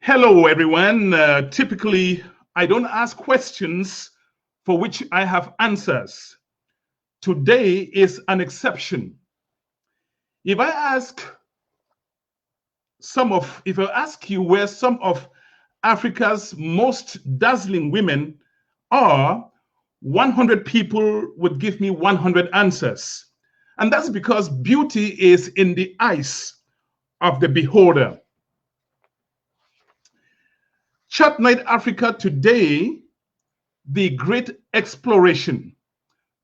Hello, everyone. Typically, I don't ask questions for which I have answers. Today is an exception. If I ask if I ask you where some of Africa's most dazzling women are, 100 people would give me 100 answers. And that's because beauty is in the eyes of the beholder. Chatnite Africa today, the great exploration,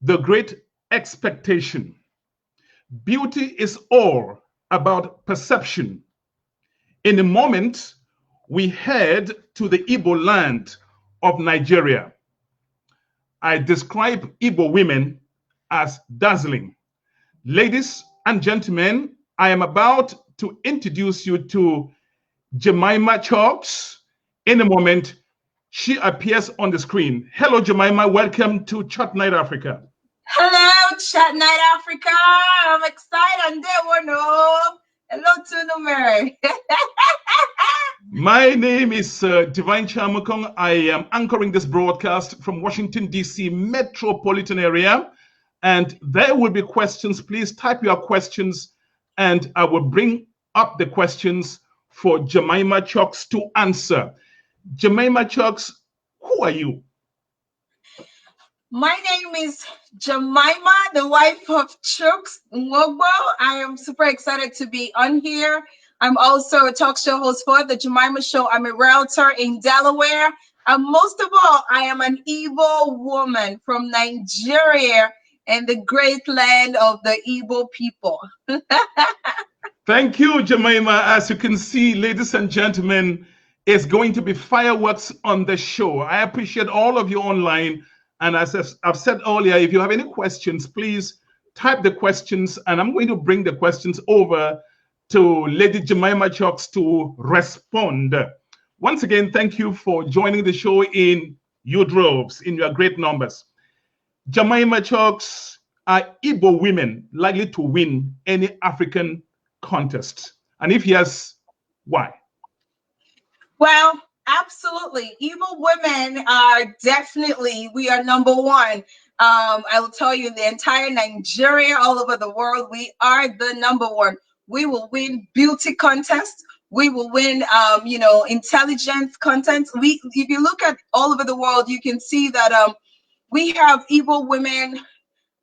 the great expectation. Beauty is all about perception. In a moment, we head to the Igbo land of Nigeria. I describe Igbo women as dazzling. Ladies and gentlemen, I am about to introduce you to Jemimah Chuks. In a moment, she appears on the screen. Hello, Jemimah. Welcome to Chatnite Africa. Hello, Chatnite Africa. I'm excited. And there we know. Hello to Mary. My name is Divine Nchamukong. I am anchoring this broadcast from Washington, D.C. metropolitan area. And there will be questions. Please type your questions, and I will bring up the questions for Jemimah Chuks to answer. Jemimah Chuks, who are you? My name is Jemimah, the wife of Chuks Ngogbo. I am super excited to be on here. I'm also a talk show host for the Jemimah Show. I'm a realtor in Delaware. And most of all, I am an Igbo woman from Nigeria and the great land of the Igbo people. Thank you, Jemimah. As you can see, ladies and gentlemen, it's going to be fireworks on the show. I appreciate all of you online. And as I've said earlier, if you have any questions, please type the questions, and I'm going to bring the questions over to Lady Jemimah Chuks to respond. Once again, thank you for joining the show in your droves, in your great numbers. Jemimah Chuks, are Igbo women likely to win any African contest? And if yes, why? Well, absolutely. Igbo women are definitely, we are number one. I will tell you, the entire Nigeria, all over the world, we are the number one. We will win beauty contests. We will win, intelligence content. If you look at all over the world, you can see that we have Igbo women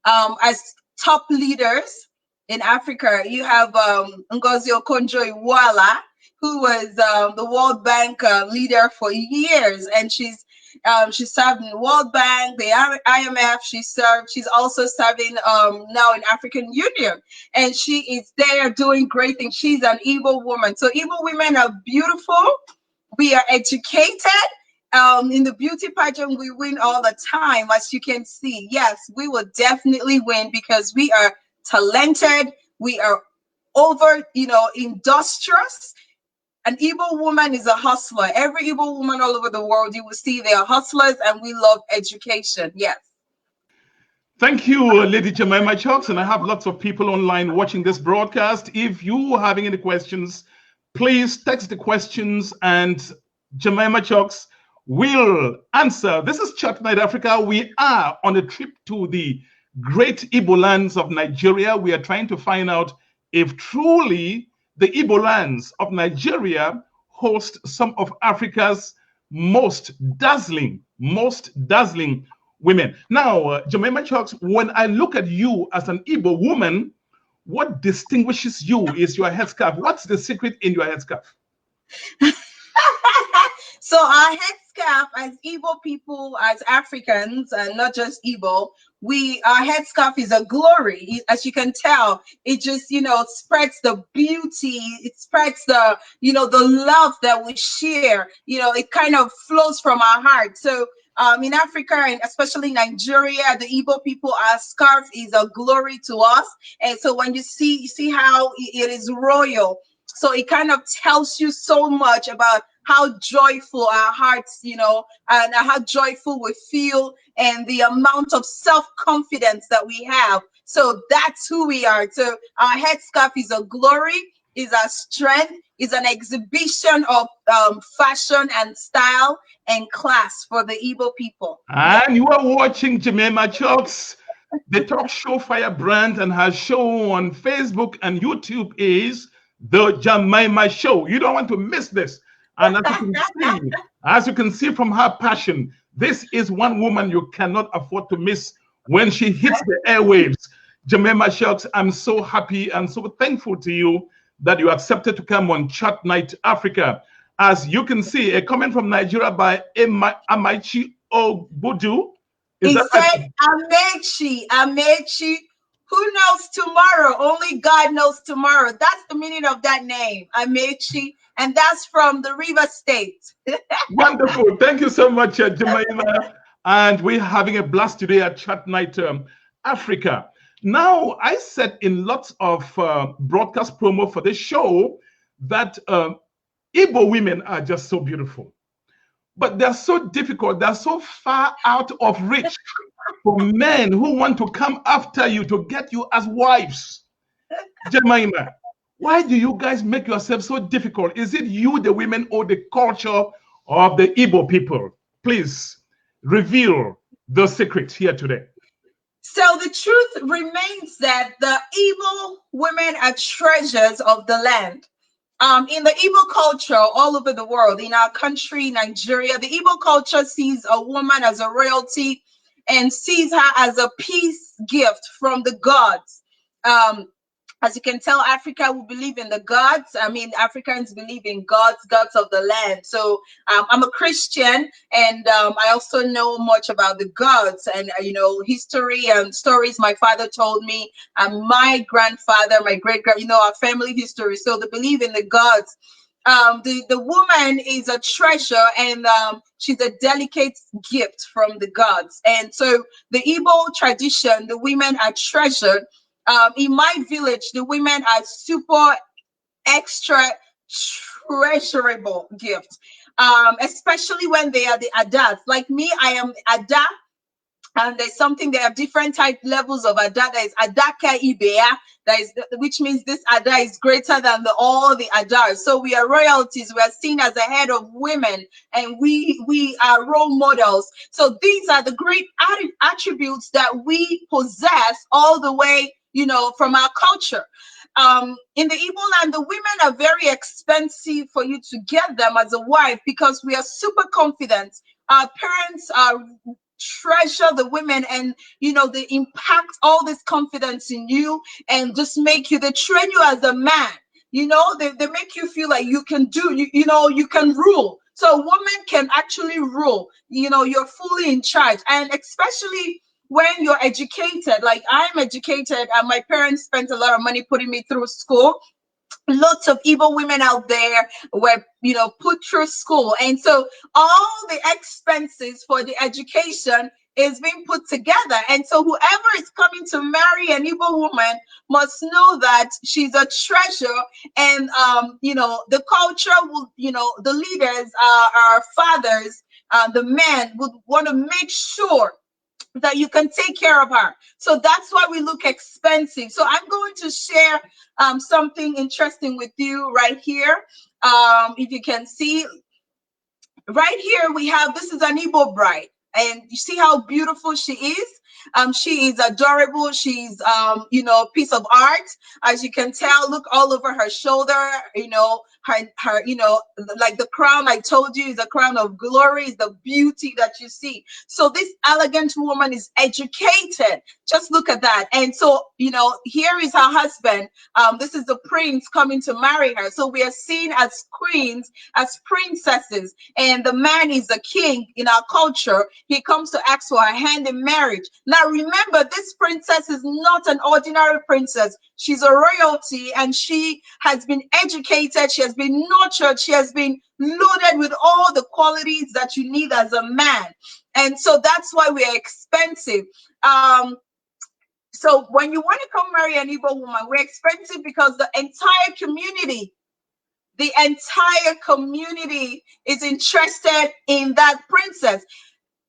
as top leaders in Africa. You have Ngozi Okonjo-Iweala, who was the World Bank leader for years, and she served in the World Bank, the IMF. She's also serving now in African Union, and she is there doing great things. She's an Igbo woman. So Igbo women are beautiful. We are educated. In the beauty pageant, we win all the time, as you can see. Yes, we will definitely win because we are talented. We are industrious. An Igbo woman is a hustler. Every Igbo woman all over the world, you will see they are hustlers, and we love education. Yes. Thank you, Lady Jemimah Chuks. And I have lots of people online watching this broadcast. If you are having any questions, please text the questions, and Jemimah Chuks will answer. This is Chatnite Africa. We are on a trip to the great Igbo lands of Nigeria. We are trying to find out if truly the Igbo lands of Nigeria host some of Africa's most dazzling women. Now, Jemimah Chuks, when I look at you as an Igbo woman, what distinguishes you is your headscarf. What's the secret in your headscarf? So our headscarf, as Igbo people, as Africans, and not just Igbo, our headscarf is a glory. As you can tell, it just spreads the beauty. It spreads the the love that we share. It kind of flows from our heart. So in Africa, and especially Nigeria, the Igbo people, our scarf is a glory to us. And so when you see how it is royal. So it kind of tells you so much about how joyful our hearts, and how joyful we feel, and the amount of self-confidence that we have. So that's who we are. So our headscarf is a glory. is our strength, is an exhibition of fashion and style and class for the Igbo people. And you are watching Jemimah Chuks, the talk show firebrand, and her show on Facebook and YouTube is the Jemimah Show. You don't want to miss this. And as you can see from her passion, this is one woman you cannot afford to miss when she hits the airwaves. Jemimah Chuks, I'm so happy and so thankful to you that you accepted to come on Chatnite Africa. As you can see, a comment from Nigeria by Amaichi Obudu. He said, Amechi, who knows tomorrow? Only God knows tomorrow. That's the meaning of that name, Amechi. And that's from the River State. Wonderful. Thank you so much, Jemimah. And we're having a blast today at Chatnite Africa. Now, I said in lots of broadcast promo for this show that Igbo women are just so beautiful. But they're so difficult. They're so far out of reach for men who want to come after you to get you as wives. Jemimah, why do you guys make yourself so difficult? Is it you, the women, or the culture of the Igbo people? Please reveal the secret here today. So the truth remains that the Igbo women are treasures of the land. In the Igbo culture all over the world, in our country, Nigeria, the Igbo culture sees a woman as a royalty and sees her as a peace gift from the gods. As you can tell, Africa will believe in the gods. I mean, Africans believe in gods of the land. So I'm a Christian, and I also know much about the gods and, history and stories my father told me, and my grandfather, my great-grand, our family history. So they believe in the gods. The woman is a treasure, and she's a delicate gift from the gods. And so the Igbo tradition, the women are treasured. In my village, the women are super extra treasurable gifts, especially when they are the Adas. Like me, I am Ada, and there's something, there are different type levels of Ada. There is Adaka Ibea, which means this Ada is greater than all the Adas. So we are royalties. We are seen as the head of women, and we are role models. So these are the great attributes that we possess all the way, from our culture. In the Igbo land, the women are very expensive for you to get them as a wife because we are super confident. Our parents treasure the women, and they impact all this confidence in you and just they train you as a man. They make you feel like you can you can rule. So a woman can actually rule. You're fully in charge, and especially when you're educated, like I'm educated, and my parents spent a lot of money putting me through school. Lots of Igbo women out there were, put through school. And so all the expenses for the education is being put together. And so whoever is coming to marry an Igbo woman must know that she's a treasure. And, the culture will, the leaders, our fathers, the men would want to make sure that you can take care of her. So that's why we look expensive. So I'm going to share something interesting with you right here. If you can see right here, this is an Igbo bride, and you see how beautiful she is. She is adorable. She's, a piece of art. As you can tell, look all over her shoulder, her, like the crown I told you is a crown of glory, is the beauty that you see. So this elegant woman is educated. Just look at that. And so, here is her husband. This is the prince coming to marry her. So we are seen as queens, as princesses, and the man is a king in our culture. He comes to ask for her hand in marriage. Now, remember, this princess is not an ordinary princess. She's a royalty, and she has been educated. She has been nurtured. She has been loaded with all the qualities that you need as a man. And so that's why we are expensive. So when you want to come marry an Igbo woman, we're expensive because the entire community is interested in that princess.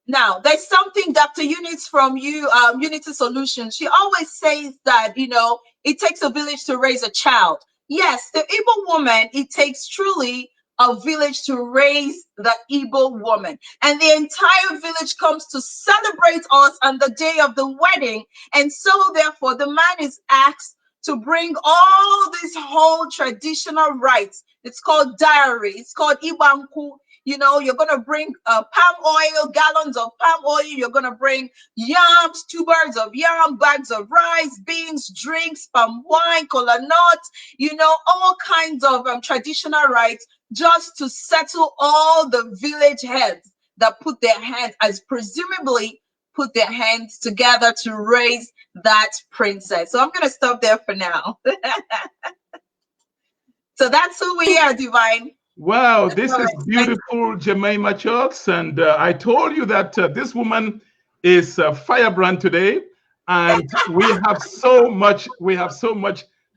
Now, there's something Dr. Eunice from Unity Solutions, she always says that, it takes a village to raise a child. yes, the Igbo woman, it takes truly a village to raise the Igbo woman. And the entire village comes to celebrate us on the day of the wedding. And so, therefore, the man is asked to bring all these whole traditional rites. It's called diary. It's called Ibanku. You know, you're going to bring palm oil, gallons of palm oil. You're going to bring yams, 2 bags of yam, bags of rice, beans, drinks, palm wine, kola nuts, you know, all kinds of traditional rites just to settle all the village heads that put their hands, as presumably put their hands together to raise that princess. So I'm going to stop there for now. So that's who we are, Divine. Wow, this is beautiful, Jemimah Chuks. And I told you that this woman is firebrand today, and we have so much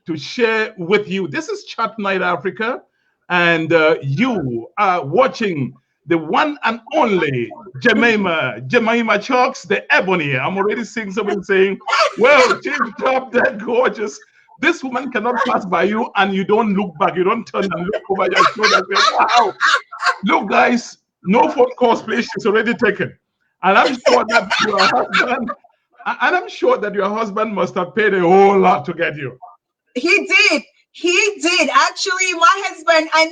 to share with you. This is Chatnite Africa, and you are watching the one and only Jemimah Chuks, the ebony. I'm already seeing somebody saying, well, she's top that gorgeous. This woman cannot pass by you and you don't look back. You don't turn and look over your shoulder and say, wow. Look, guys, no phone calls, please. She's already taken. And I'm sure that your husband must have paid a whole lot to get you. He did. Actually, my husband, and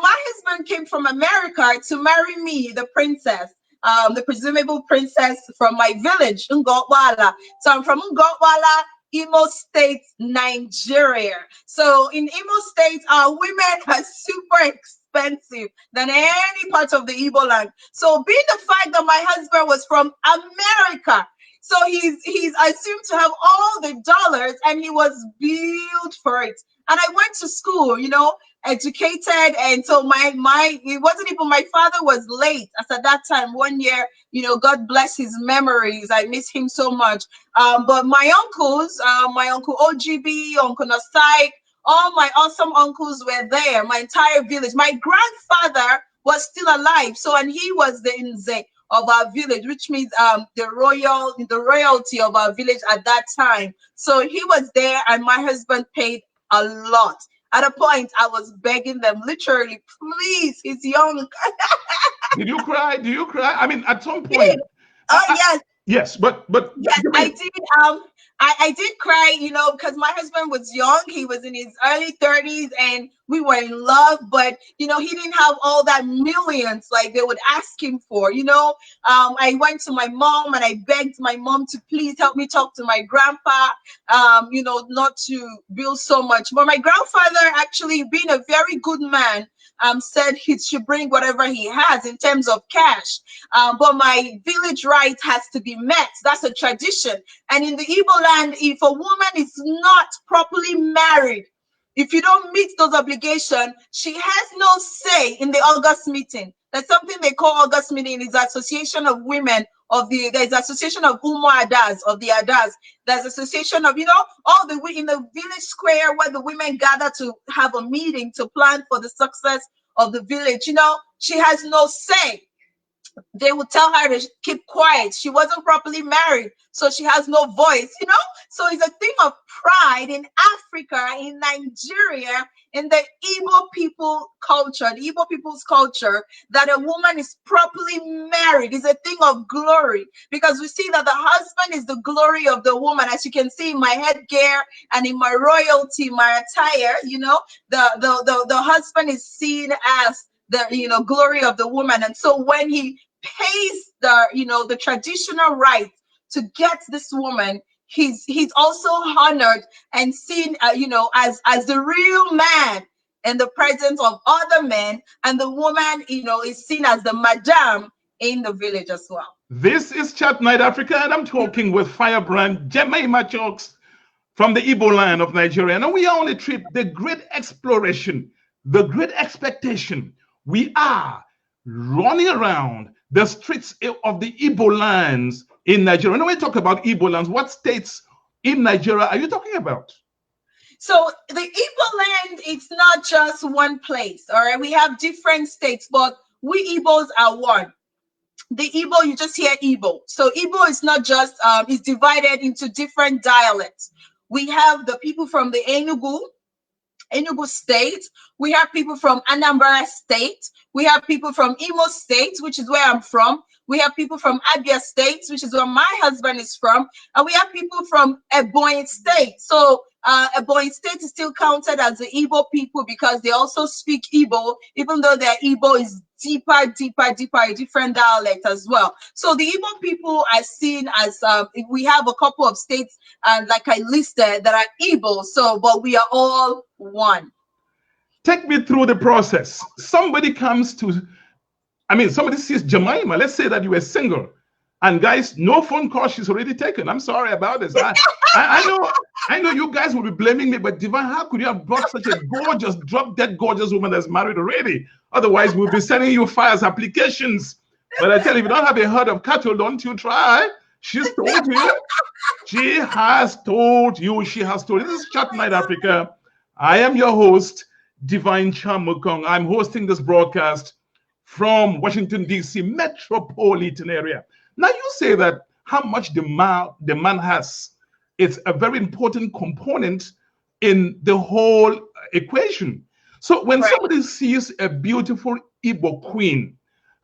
my husband came from America to marry me, the princess. The presumable princess from my village, Ngotwala. So I'm from Ngotwala, Imo State, Nigeria. So in Imo State, our women are super expensive than any part of the Igbo land. So being the fact that my husband was from America, so he's assumed to have all the dollars, and he was built for it. And I went to school, educated, and so it wasn't even, my father was late as at that time, 1 year, God bless his memories, I miss him so much. But my uncles, my uncle OGB, Uncle Nasai, all my awesome uncles were there, my entire village. My grandfather was still alive, so, and he was the Nze of our village, which means the royalty of our village at that time. So he was there, and my husband paid a lot. At a point, I was begging them, literally, please, he's young. Did you cry? Do you cry? I mean, at some point. Oh, yes. Yes, but yes, I did. I did cry, because my husband was young. He was in his early 30s, and we were in love. But he didn't have all that millions like they would ask him for. I went to my mom and I begged my mom to please help me talk to my grandpa. Not to build so much. But my grandfather, actually being a very good man, said he should bring whatever he has in terms of cash. But my village right has to be met. That's a tradition. And in the Igbo land, if a woman is not properly married, if you don't meet those obligations, she has no say in the August meeting. There's something they call August meeting. Is association of women there's association of Umo Adas, of the Adas. There's association of, all the in the village square where the women gather to have a meeting to plan for the success of the village. She has no say. They would tell her to keep quiet. She wasn't properly married, so she has no voice, So it's a thing of pride in Africa, in Nigeria, in the Igbo people culture, the Igbo people's culture, that a woman is properly married is a thing of glory, because we see that the husband is the glory of the woman. As you can see in my headgear and in my royalty, my attire, the husband is seen as the glory of the woman. And so when he pays the traditional right to get this woman, he's also honored and seen as the real man in the presence of other men, and the woman is seen as the madam in the village as well. This is Chatnite Africa, and I'm talking with firebrand Jemimah Chuks from the Igbo land of Nigeria. And we are on a trip, the great exploration, the great expectation. We are running around the streets of the Igbo lands in Nigeria. When we talk about Igbo lands, what states in Nigeria are you talking about? So the Igbo land, it's not just one place, all right? We have different states, but we Igbos are one. The Igbo, you just hear Igbo. So Igbo is not just, it's divided into different dialects. We have the people from the Enugu, Enugu State. We have people from Anambra State. We have people from Imo State, which is where I'm from. We have people from Abia State, which is where my husband is from. And we have people from Ebonyi State. So Ebonyi State is still counted as the Igbo people because they also speak Igbo, even though their Igbo is deeper, a different dialect as well. So the Igbo people are seen as, we have a couple of states, like I listed, that are Igbo. So, but we are all one. Take me through the process. Somebody comes to, somebody sees Jemimah. Let's say that you were single. And guys, no phone call. She's already taken. I'm sorry about this. I know you guys will be blaming me, but Divine, how could you have brought such a gorgeous, drop-dead gorgeous woman that's married already? Otherwise, we'll be sending you fires applications. But I tell you, if you don't have a herd of cattle, don't you try. She's told you. She has told you. She has told you. This is Chatnite Africa. I am your host, Divine Nchamukong. I'm hosting this broadcast from Washington, D.C. metropolitan area. Now, you say that how much the man has, it's a very important component in the whole equation. So when somebody sees a beautiful Igbo queen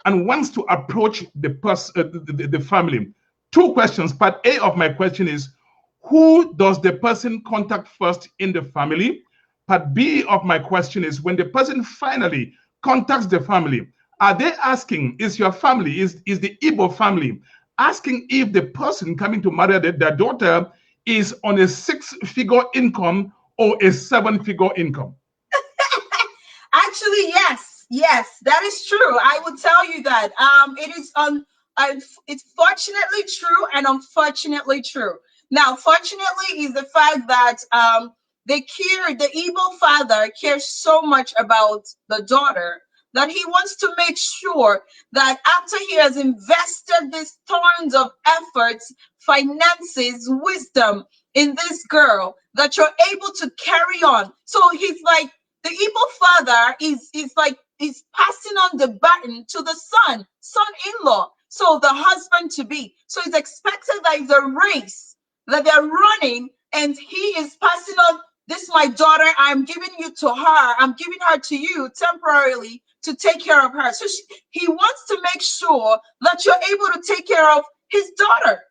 and wants to approach the family, two questions. Part A of my question is, who does the person contact first in the family? Part B of my question is, when the person finally contacts the family, are they asking, is your family, is the Igbo family asking if the person coming to marry their daughter is on a 6-figure income or a 7-figure income? Actually, yes, that is true. I will tell you that. It is it's fortunately true and unfortunately true. Now, fortunately is the fact that the Igbo father cares so much about the daughter that he wants to make sure that after he has invested these tons of efforts, finances, wisdom in this girl, that you're able to carry on. So he's like, the Igbo father is passing on the baton to the son-in-law, so the husband to be. So it's expected that it's a race that they're running, and he is passing on, this is my daughter, I'm giving you to her, I'm giving her to you temporarily to take care of her. So he wants to make sure that you're able to take care of his daughter.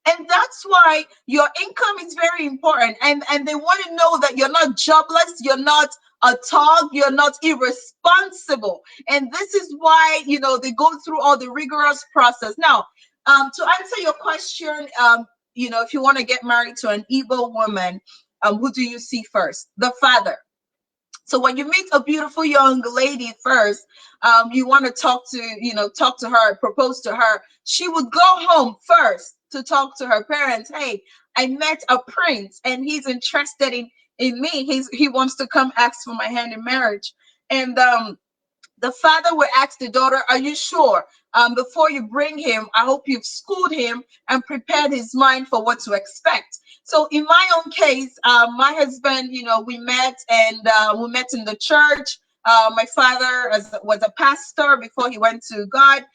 And that's why your income is very important. And they want to know that you're not jobless, you're not a thug, you're not irresponsible. And this is why, they go through all the rigorous process. Now, to answer your question, if you want to get married to an Igbo woman, who do you see first? The father. So when you meet a beautiful young lady first, you want to talk to her, propose to her. She would go home first to talk to her parents. Hey, I met a prince and he's interested in me. He wants to come ask for my hand in marriage. And the father would ask the daughter, are you sure? Before you bring him, I hope you've schooled him and prepared his mind for what to expect. So in my own case, my husband, we met in the church. My father was a pastor before he went to God,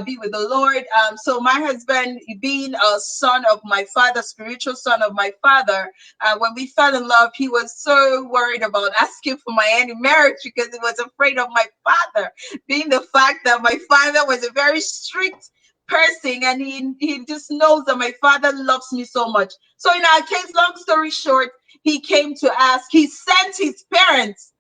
be with the Lord. So my husband, being a son of my father, spiritual son of my father, when we fell in love, he was so worried about asking for my hand in marriage because he was afraid of my father, being the fact that my father was a very strict person, and he just knows that my father loves me so much. So in our case, long story short, he came to ask, he sent his parents.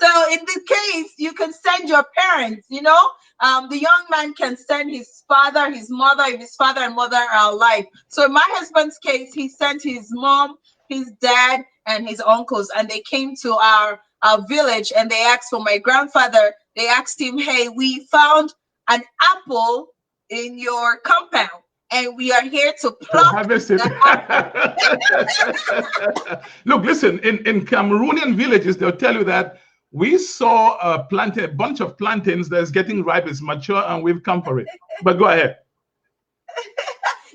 So in this case, you can send your parents, the young man can send his father, his mother, if his father and mother are alive. So in my husband's case, he sent his mom, his dad, and his uncles, and they came to our village, and they asked for my grandfather. They asked him, hey, we found an apple in your compound, and we are here to pluck the apple. Look, listen, in Cameroonian villages, they'll tell you that we saw a bunch of plantains that's getting ripe, it's mature, and we've come for it. But go ahead.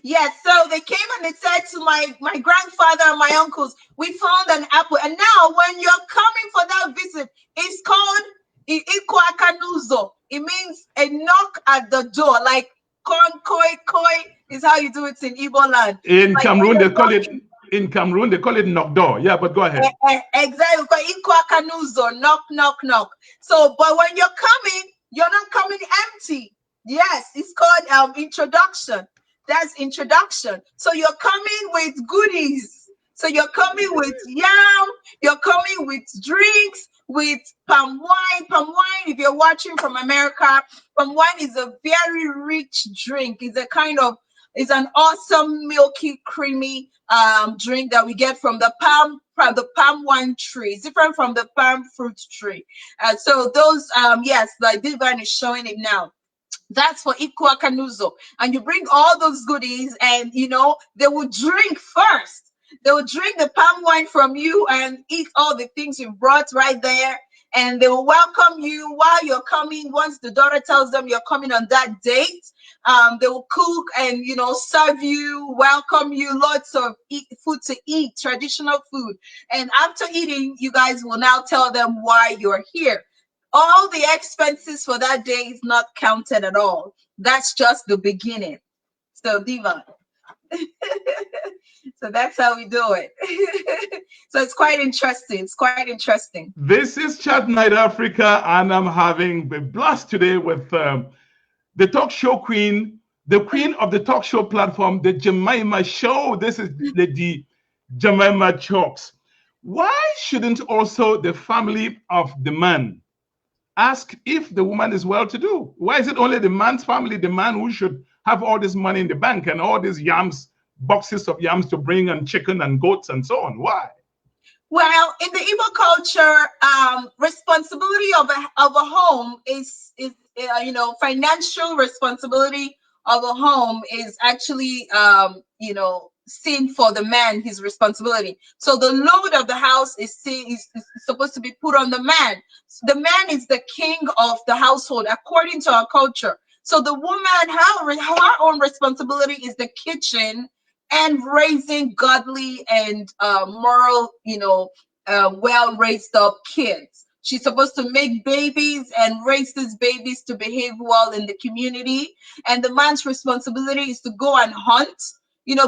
Yes, so they came and they said to my grandfather and my uncles, we found an apple. And now when you're coming for that visit, it's called Ikwakanuzo. It means a knock at the door, like koi is how you do it in Igbo land. In Cameroon, they call it In Cameroon, they call it knock door. Yeah, but go ahead. Exactly. Knock, knock, knock. So, but when you're coming, you're not coming empty. Yes, it's called introduction. That's introduction. So you're coming with goodies. So you're coming with yam, you're coming with drinks, with palm wine. Palm wine, if you're watching from America, palm wine is a very rich drink. It's an awesome milky creamy drink that we get from the palm wine tree. It's different from the palm fruit tree. So those yes, like Divan is showing it now. That's for Ikwa Kanuzo. And you bring all those goodies, and they will drink first. They will drink the palm wine from you and eat all the things you brought right there. And they will welcome you while you're coming. Once the daughter tells them you're coming on that date, they will cook and serve you, welcome you, lots of food to eat, traditional food. And after eating, you guys will now tell them why you're here. All the expenses for that day is not counted at all. That's just the beginning. So Diva. So that's how we do it. So it's quite interesting. It's quite interesting. This is Chatnite Africa, and I'm having a blast today with the talk show queen, the queen of the talk show platform, the Jemimah Show. This is the Jemimah Chuks. Why shouldn't also the family of the man ask if the woman is well-to-do? Why is it only the man's family, the man who should have all this money in the bank and all these yams, boxes of yams to bring, and chicken and goats and so on? Why? Well, in the Igbo culture, responsibility of a home is financial responsibility of a home is actually seen for the man, his responsibility. So the load of the house is supposed to be put on the man. The man is the king of the household according to our culture. So the woman, her own responsibility is the kitchen and raising godly and moral, well raised up kids. She's supposed to make babies and raise these babies to behave well in the community. And the man's responsibility is to go and hunt.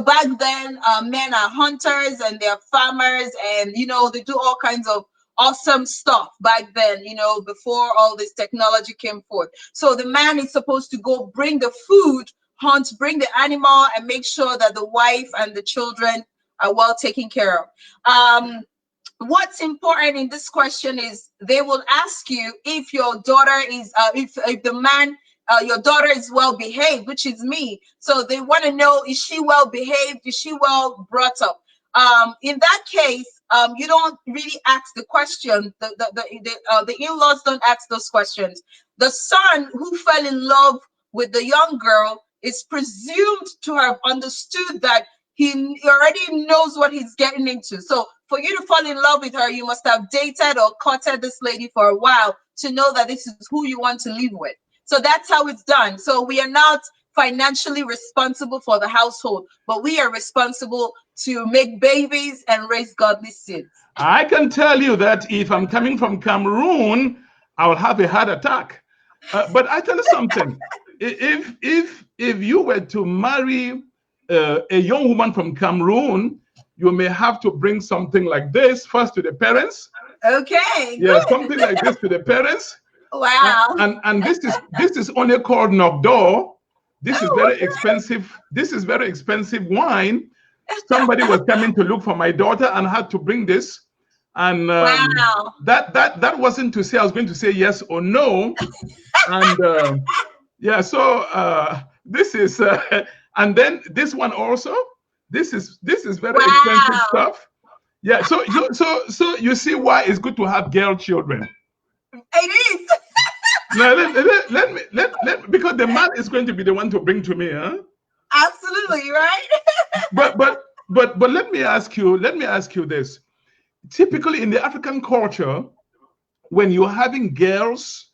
Back then, men are hunters and they're farmers, and they do all kinds of awesome stuff back then, before all this technology came forth. So the man is supposed to go bring the food, hunt, bring the animal, and make sure that the wife and the children are well taken care of. What's important in this question is they will ask you if your daughter is, if the man, your daughter is well behaved, which is me. So they want to know, is she well behaved? Is she well brought up? In that case, you don't really ask the question. The in-laws don't ask those questions. The son who fell in love with the young girl is presumed to have understood that he already knows what he's getting into. So for you to fall in love with her, you must have dated or courted this lady for a while to know that this is who you want to live with. So that's how it's done. So we are not financially responsible for the household, but we are responsible to make babies and raise godly seeds. I can tell you that if I'm coming from Cameroon, I will have a heart attack. But I tell you something. If you were to marry a young woman from Cameroon, you may have to bring something like this first to the parents. Okay. Yeah, something like this to the parents. Wow. And this is only called knock door. This is very expensive. This is very expensive wine. Somebody was coming to look for my daughter and had to bring this. And wow. that wasn't to say I was going to say yes or no. And yeah, so this is and then this one also. This is very expensive stuff. Yeah, so you see why it's good to have girl children. It is. Now let me because the man is going to be the one to bring to me, huh? Absolutely, right? but let me ask you this. Typically in the African culture, when you're having girls,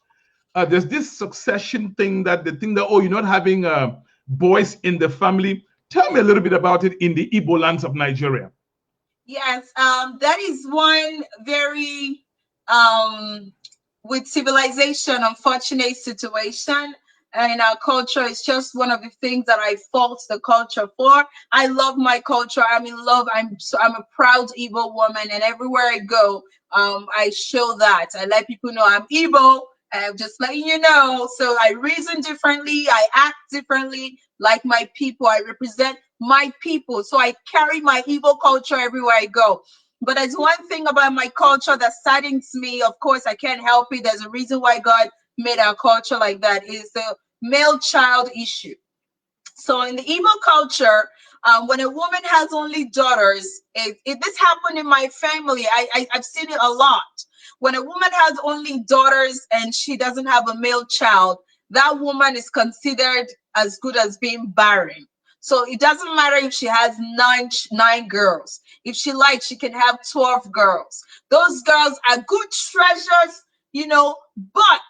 there's this succession thing that you're not having boys in the family. Tell me a little bit about it in the Igbo lands of Nigeria. Yes, that is one very with civilization unfortunate situation. in our culture. It's just one of the things that I fault the culture for. I love my culture. I'm in love. I'm a proud Igbo woman, and everywhere I go, I show that. I let people know I'm Igbo. I'm just letting you know. So I reason differently. I act differently, like my people. I represent my people. So I carry my Igbo culture everywhere I go. But there's one thing about my culture that saddens me. Of course, I can't help it. There's a reason why God made our culture like that. Is the male child issue. So in the Igbo culture, when a woman has only daughters, this happened in my family. I've seen it a lot. When a woman has only daughters and she doesn't have a male child, that woman is considered as good as being barren. So it doesn't matter if she has nine girls. If she likes, she can have 12 girls. Those girls are good treasures, but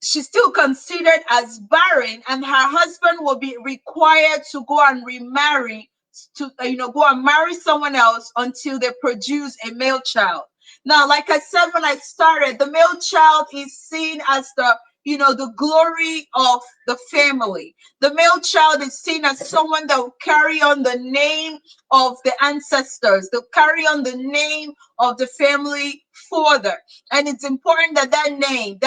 she's still considered as barren, and her husband will be required to go and remarry, to go and marry someone else until they produce a male child. Now, like I said when I started, the male child is seen as the glory of the family. The male child is seen as someone that will carry on the name of the ancestors, they'll carry on the name of the family further. And it's important that that name,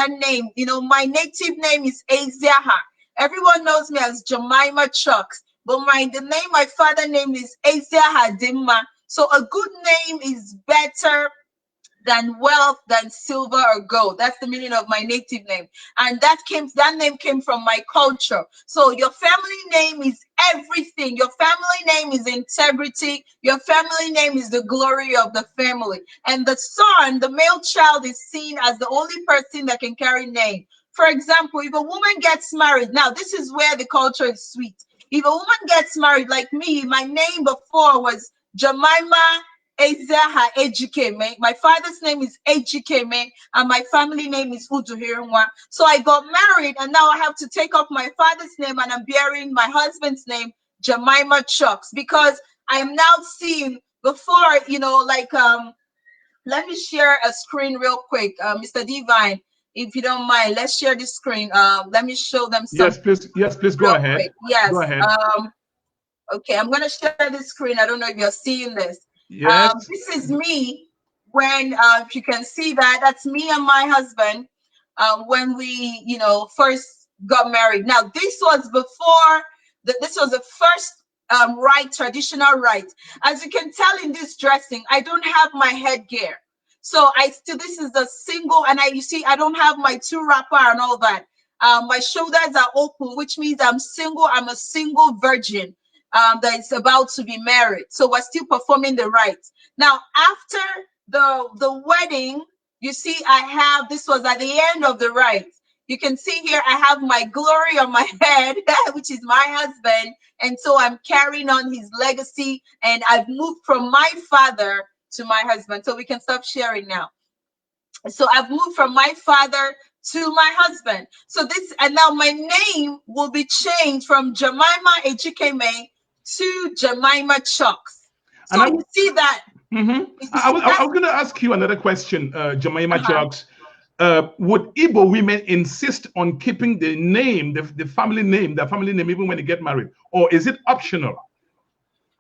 my native name is Eziaha. Everyone knows me as Jemimah Chuks, but the name my father name is Eziaha Dimma. So a good name is better than wealth, than silver or gold. That's the meaning of my native name. And that name came from my culture. So your family name is everything. Your family name is integrity. Your family name is the glory of the family. And the son, the male child, is seen as the only person that can carry name. For example, if a woman gets married, now this is where the culture is sweet. If a woman gets married, like me, my name before was Jemimah Ezeha Ejikeme. My father's name is Ejikeme, and my family name is Uduhirinwa. So I got married, and now I have to take off my father's name, and I'm bearing my husband's name, Jemimah Chuks, because I am now seeing before, let me share a screen real quick, Mr. Divine, if you don't mind. Let's share the screen. Let me show them something. Yes, please go ahead. Quick. Yes. Go ahead. Okay, I'm gonna share the screen. I don't know if you're seeing this. Yes. This is me when, if you can see that, that's me and my husband when we, first got married. Now, this was before, this was the first traditional rite. As you can tell in this dressing, I don't have my headgear. So this is a single, and you see, I don't have my two wrapper and all that. My shoulders are open, which means I'm single. I'm a single virgin that is about to be married. So we're still performing the rites. Now, after the wedding, you see, this was at the end of the rites. You can see here, I have my glory on my head, which is my husband. And so I'm carrying on his legacy, and I've moved from my father to my husband. So we can stop sharing now. So I've moved from my father to my husband. So and now my name will be changed from Jemimah Ejikeme to Jemimah Chuks. So you see that. Mm-hmm. I was going to ask you another question, Jemimah Chuks. Would Igbo women insist on keeping the name, the family name, even when they get married, or is it optional?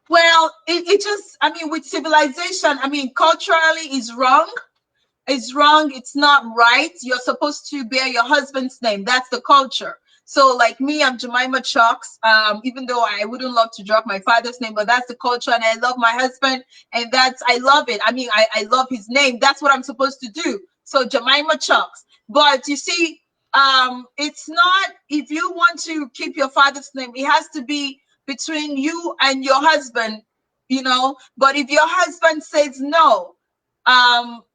Well, it just, with civilization, culturally is wrong. It's wrong. It's not right. You're supposed to bear your husband's name. That's the culture. So like me, I'm Jemimah Chuks. Even though I wouldn't love to drop my father's name, but that's the culture, and I love my husband, and I love it. I love his name. That's what I'm supposed to do. So Jemimah Chuks. But you see, it's not, if you want to keep your father's name, it has to be between you and your husband, But if your husband says no,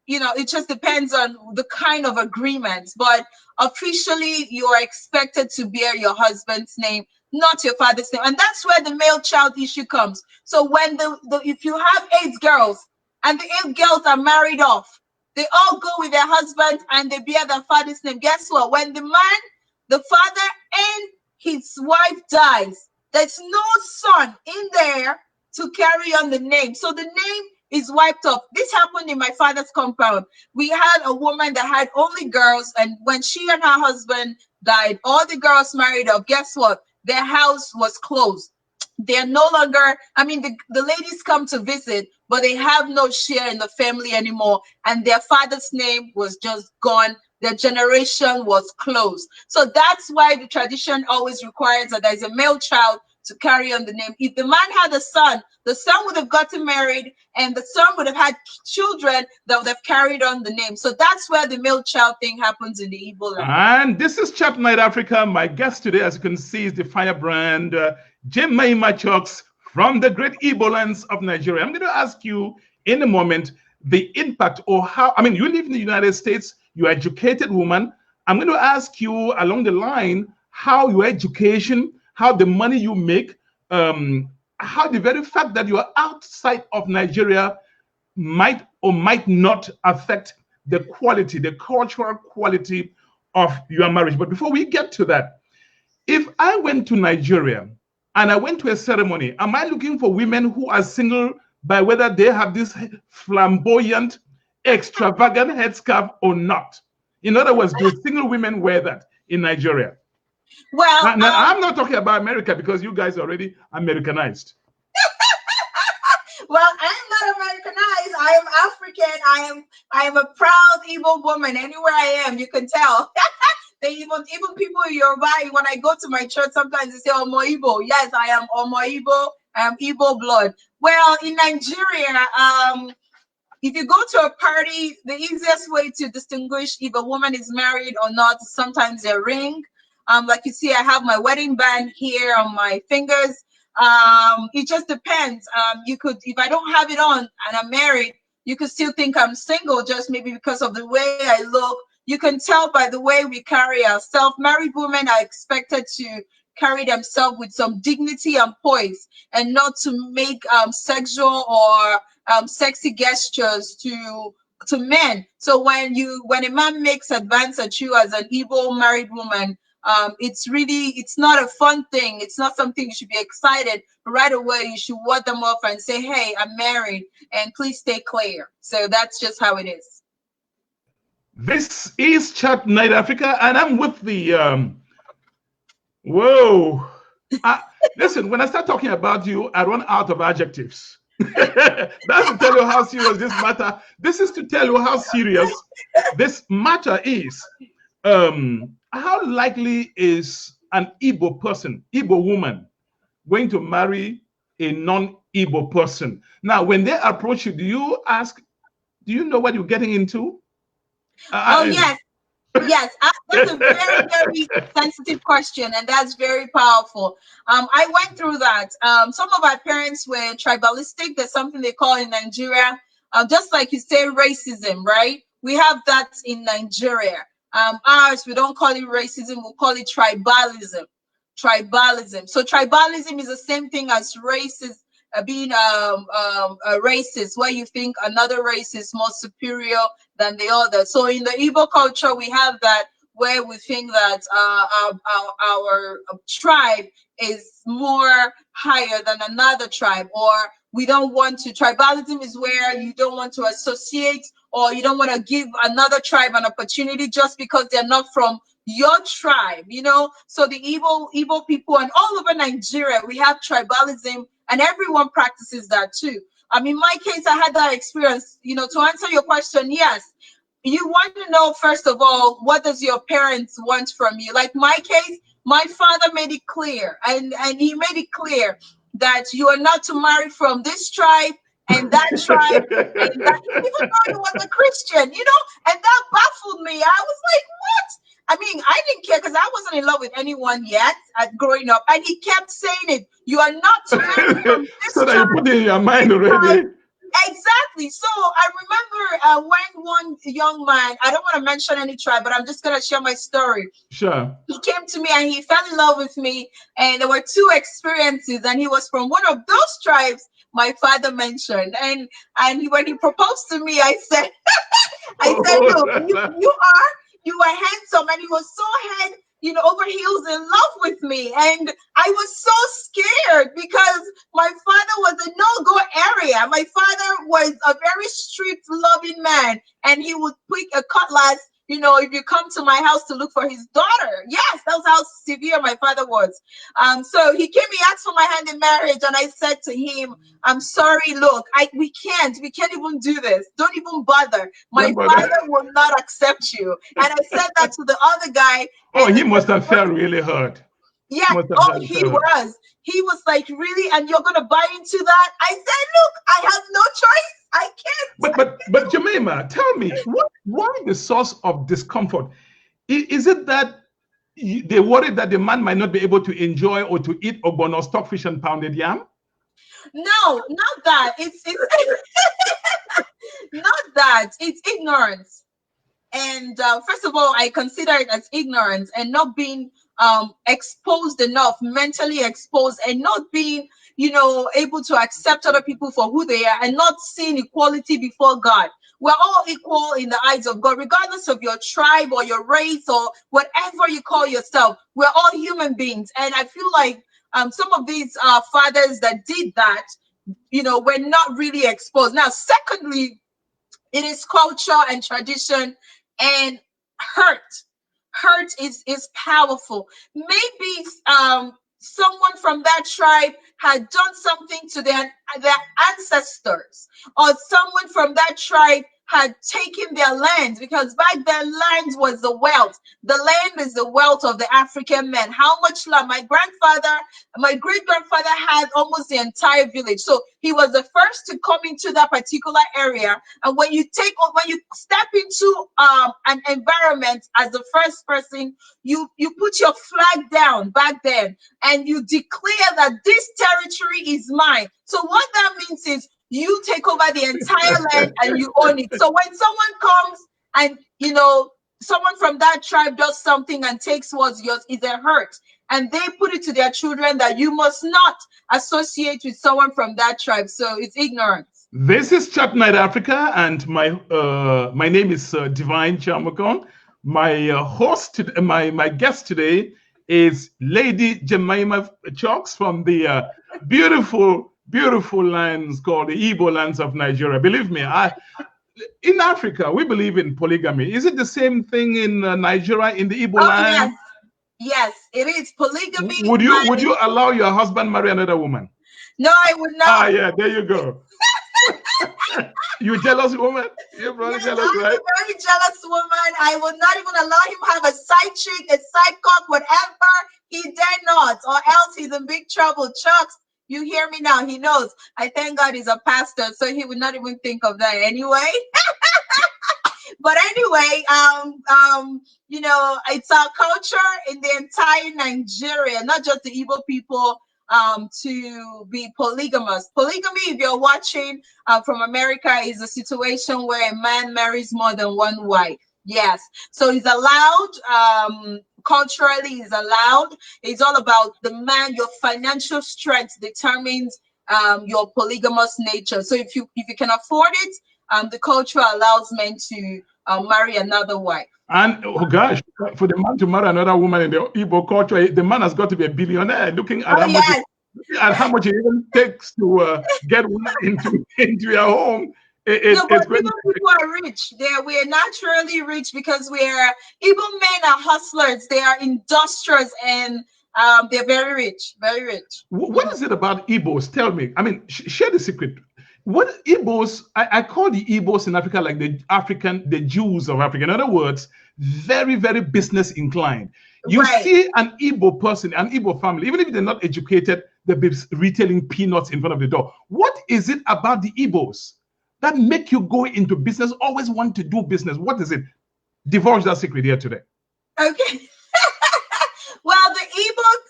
it just depends on the kind of agreement. But officially, you are expected to bear your husband's name, not your father's name. And that's where the male child issue comes. So when if you have 8 girls and the 8 girls are married off, they all go with their husband and they bear their father's name. Guess what? When the father and his wife dies, there's no son in there to carry on the name. So the name is wiped off. This happened in my father's compound. We had a woman that had only girls, and when she and her husband died, all the girls married up. Guess what? Their house was closed. They're no longer, I mean, the ladies come to visit, but they have no share in the family anymore. And their father's name was just gone. Their generation was closed. So that's why the tradition always requires that there's a male child to carry on the name. If the man had a son, the son would have gotten married and the son would have had children that would have carried on the name. So that's where the male child thing happens in the Igbo land. And this is Chatnite Africa. My guest today, as you can see, is the firebrand Jemimah Chuks from the great Igbo lands of Nigeria. I'm going to ask you in a moment the impact or how, I mean, you live in the United States, you're an educated woman. I'm going to ask you along the line how your education, how the money you make, how the very fact that you are outside of Nigeria might or might not affect the quality, the cultural quality of your marriage. But before we get to that, if I went to Nigeria and I went to a ceremony, am I looking for women who are single by whether they have this flamboyant, extravagant headscarf or not? In other words, do single women wear that in Nigeria? Well, now I'm not talking about America because you guys are already Americanized. Well, I'm not Americanized. I am African. I am a proud Igbo woman. Anywhere I am, you can tell. They even people in Yoruba, when I go to my church, sometimes they say Omo Igbo. Yes, I am Omo Igbo. I am Igbo blood. Well, in Nigeria, if you go to a party, the easiest way to distinguish if a woman is married or not is sometimes their ring. Like you see, I have my wedding band here on my fingers. It just depends. You could, if I don't have it on and I'm married, you could still think I'm single just maybe because of the way I look. You can tell by the way we carry ourselves. Married women are expected to carry themselves with some dignity and poise and not to make sexual or sexy gestures to men. So when a man makes advance at you as an Igbo married woman, it's not a fun thing. It's not something you should be excited. But right away, you should ward them off and say, hey, I'm married and please stay clear. So that's just how it is. This is Chatnite Africa, and I'm with the whoa. Listen, when I start talking about you, I run out of adjectives. That's to tell you how serious this matter. This is to tell you how serious this matter is. How likely is an Igbo person, Igbo woman, going to marry a non-Igbo person? Now, when they approach you, do you ask, do you know what you're getting into? Oh, yes. Yes, that's a very, very sensitive question, and that's very powerful. I went through that. Some of our parents were tribalistic. There's something they call in Nigeria, just like you say, racism, right? We have that in Nigeria. Ours, we don't call it racism, we call it tribalism. Tribalism. So tribalism is the same thing as racist, being a racist, where you think another race is more superior than the other. So in the Igbo culture, we have that where we think that our tribe is more higher than another tribe, or we don't want to. Tribalism is where you don't want to associate, or you don't want to give another tribe an opportunity just because they're not from your tribe, you know. So the Igbo people and all over Nigeria, we have tribalism, and everyone practices that too. In my case, I had that experience. You know, to answer your question, yes, you want to know, first of all, what does your parents want from you? Like my case, my father made it clear, and he made it clear that you are not to marry from this tribe and that tribe, and that, even though he was a Christian, you know, and that baffled me. I was like, what? I mean, I didn't care because I wasn't in love with anyone yet growing up. And he kept saying it. You are not to marry from this so that you put it in your mind already. Exactly. So I remember when one young man, I don't want to mention any tribe, but I'm just going to share my story. Sure. He came to me and he fell in love with me. And there were two experiences. And he was from one of those tribes my father mentioned. And when he proposed to me, I said, look, you are handsome. And he was so over heels in love with me. And I was so scared because my father was a no-go area. My father was a very strict, loving man, and he would pick a cutlass, if you come to my house to look for his daughter. Yes, that's how severe my father was. So he came, he asked for my hand in marriage, and I said to him, I'm sorry, look, we can't even do this. Don't even bother. My father will not accept you. And I said that to the other guy. Oh, he must have felt really hurt. Yeah. Oh, he was. He was like, really? And you're gonna buy into that? I said, look, I have no choice. I can't. But Jemimah, tell me, why the source of discomfort? Is it that they worried that the man might not be able to enjoy or to eat ogbono, stockfish, and pounded yam? No, not that. It's not that. It's ignorance. And first of all, I consider it as ignorance and not being exposed enough, mentally exposed, and not being, able to accept other people for who they are and not seeing equality before God. We're all equal in the eyes of God, regardless of your tribe or your race or whatever you call yourself. We're all human beings. And I feel like some of these fathers that did that, were not really exposed. Now, secondly, it is culture and tradition and hurt. Hurt is powerful. Maybe someone from that tribe had done something to their ancestors, or someone from that tribe had taken their land, because back then land was the wealth. The land is the wealth of the African men. How much land? My great grandfather had almost the entire village. So he was the first to come into that particular area. And when you step into an environment as the first person, you put your flag down back then, and you declare that this territory is mine. So what that means is you take over the entire land and you own it. So when someone comes and, someone from that tribe does something and takes what's yours, is a hurt. And they put it to their children that you must not associate with someone from that tribe. So it's ignorance. This is Chatnite Africa, and my name is Divine Nchamukong. My host, my guest today is Lady Jemimah Chuks from the beautiful lands called the Igbo lands of Nigeria. Believe me, in Africa, we believe in polygamy. Is it the same thing in Nigeria, in the Igbo land? Yes, it is polygamy. Would you allow your husband marry another woman? No, I would not. Ah, yeah, there you go. You jealous woman? You're jealous, right? I'm a very jealous woman. I would not even allow him to have a side chick, a side cock, whatever. He dare not, or else he's in big trouble. Chuks, you hear me now? He knows. I thank God he's a pastor, so he would not even think of that anyway. But anyway, it's our culture in the entire Nigeria, not just the Igbo people, to be polygamous. Polygamy, if you're watching from America, is a situation where a man marries more than one wife. Yes. So it's allowed. Culturally, it's allowed. It's all about the man. Your financial strength determines your polygamous nature. So if you can afford it, the culture allows men to marry another wife. And oh gosh, for the man to marry another woman in the Igbo culture, the man has got to be a billionaire. Looking at how much it even takes to get one into your home. But people are rich. We are naturally rich because Igbo men are hustlers. They are industrious, and they're very rich, very rich. What is it about Igbos? Tell me. I mean, share the secret. What Igbos, I call the Igbos in Africa like the Jews of Africa. In other words, very, very business inclined. You see an Igbo person, an Igbo family, even if they're not educated, they'll be retailing peanuts in front of the door. What is it about the Igbos that make you go into business, always want to do business? What is it? Divulge that secret here today. Okay. Well, the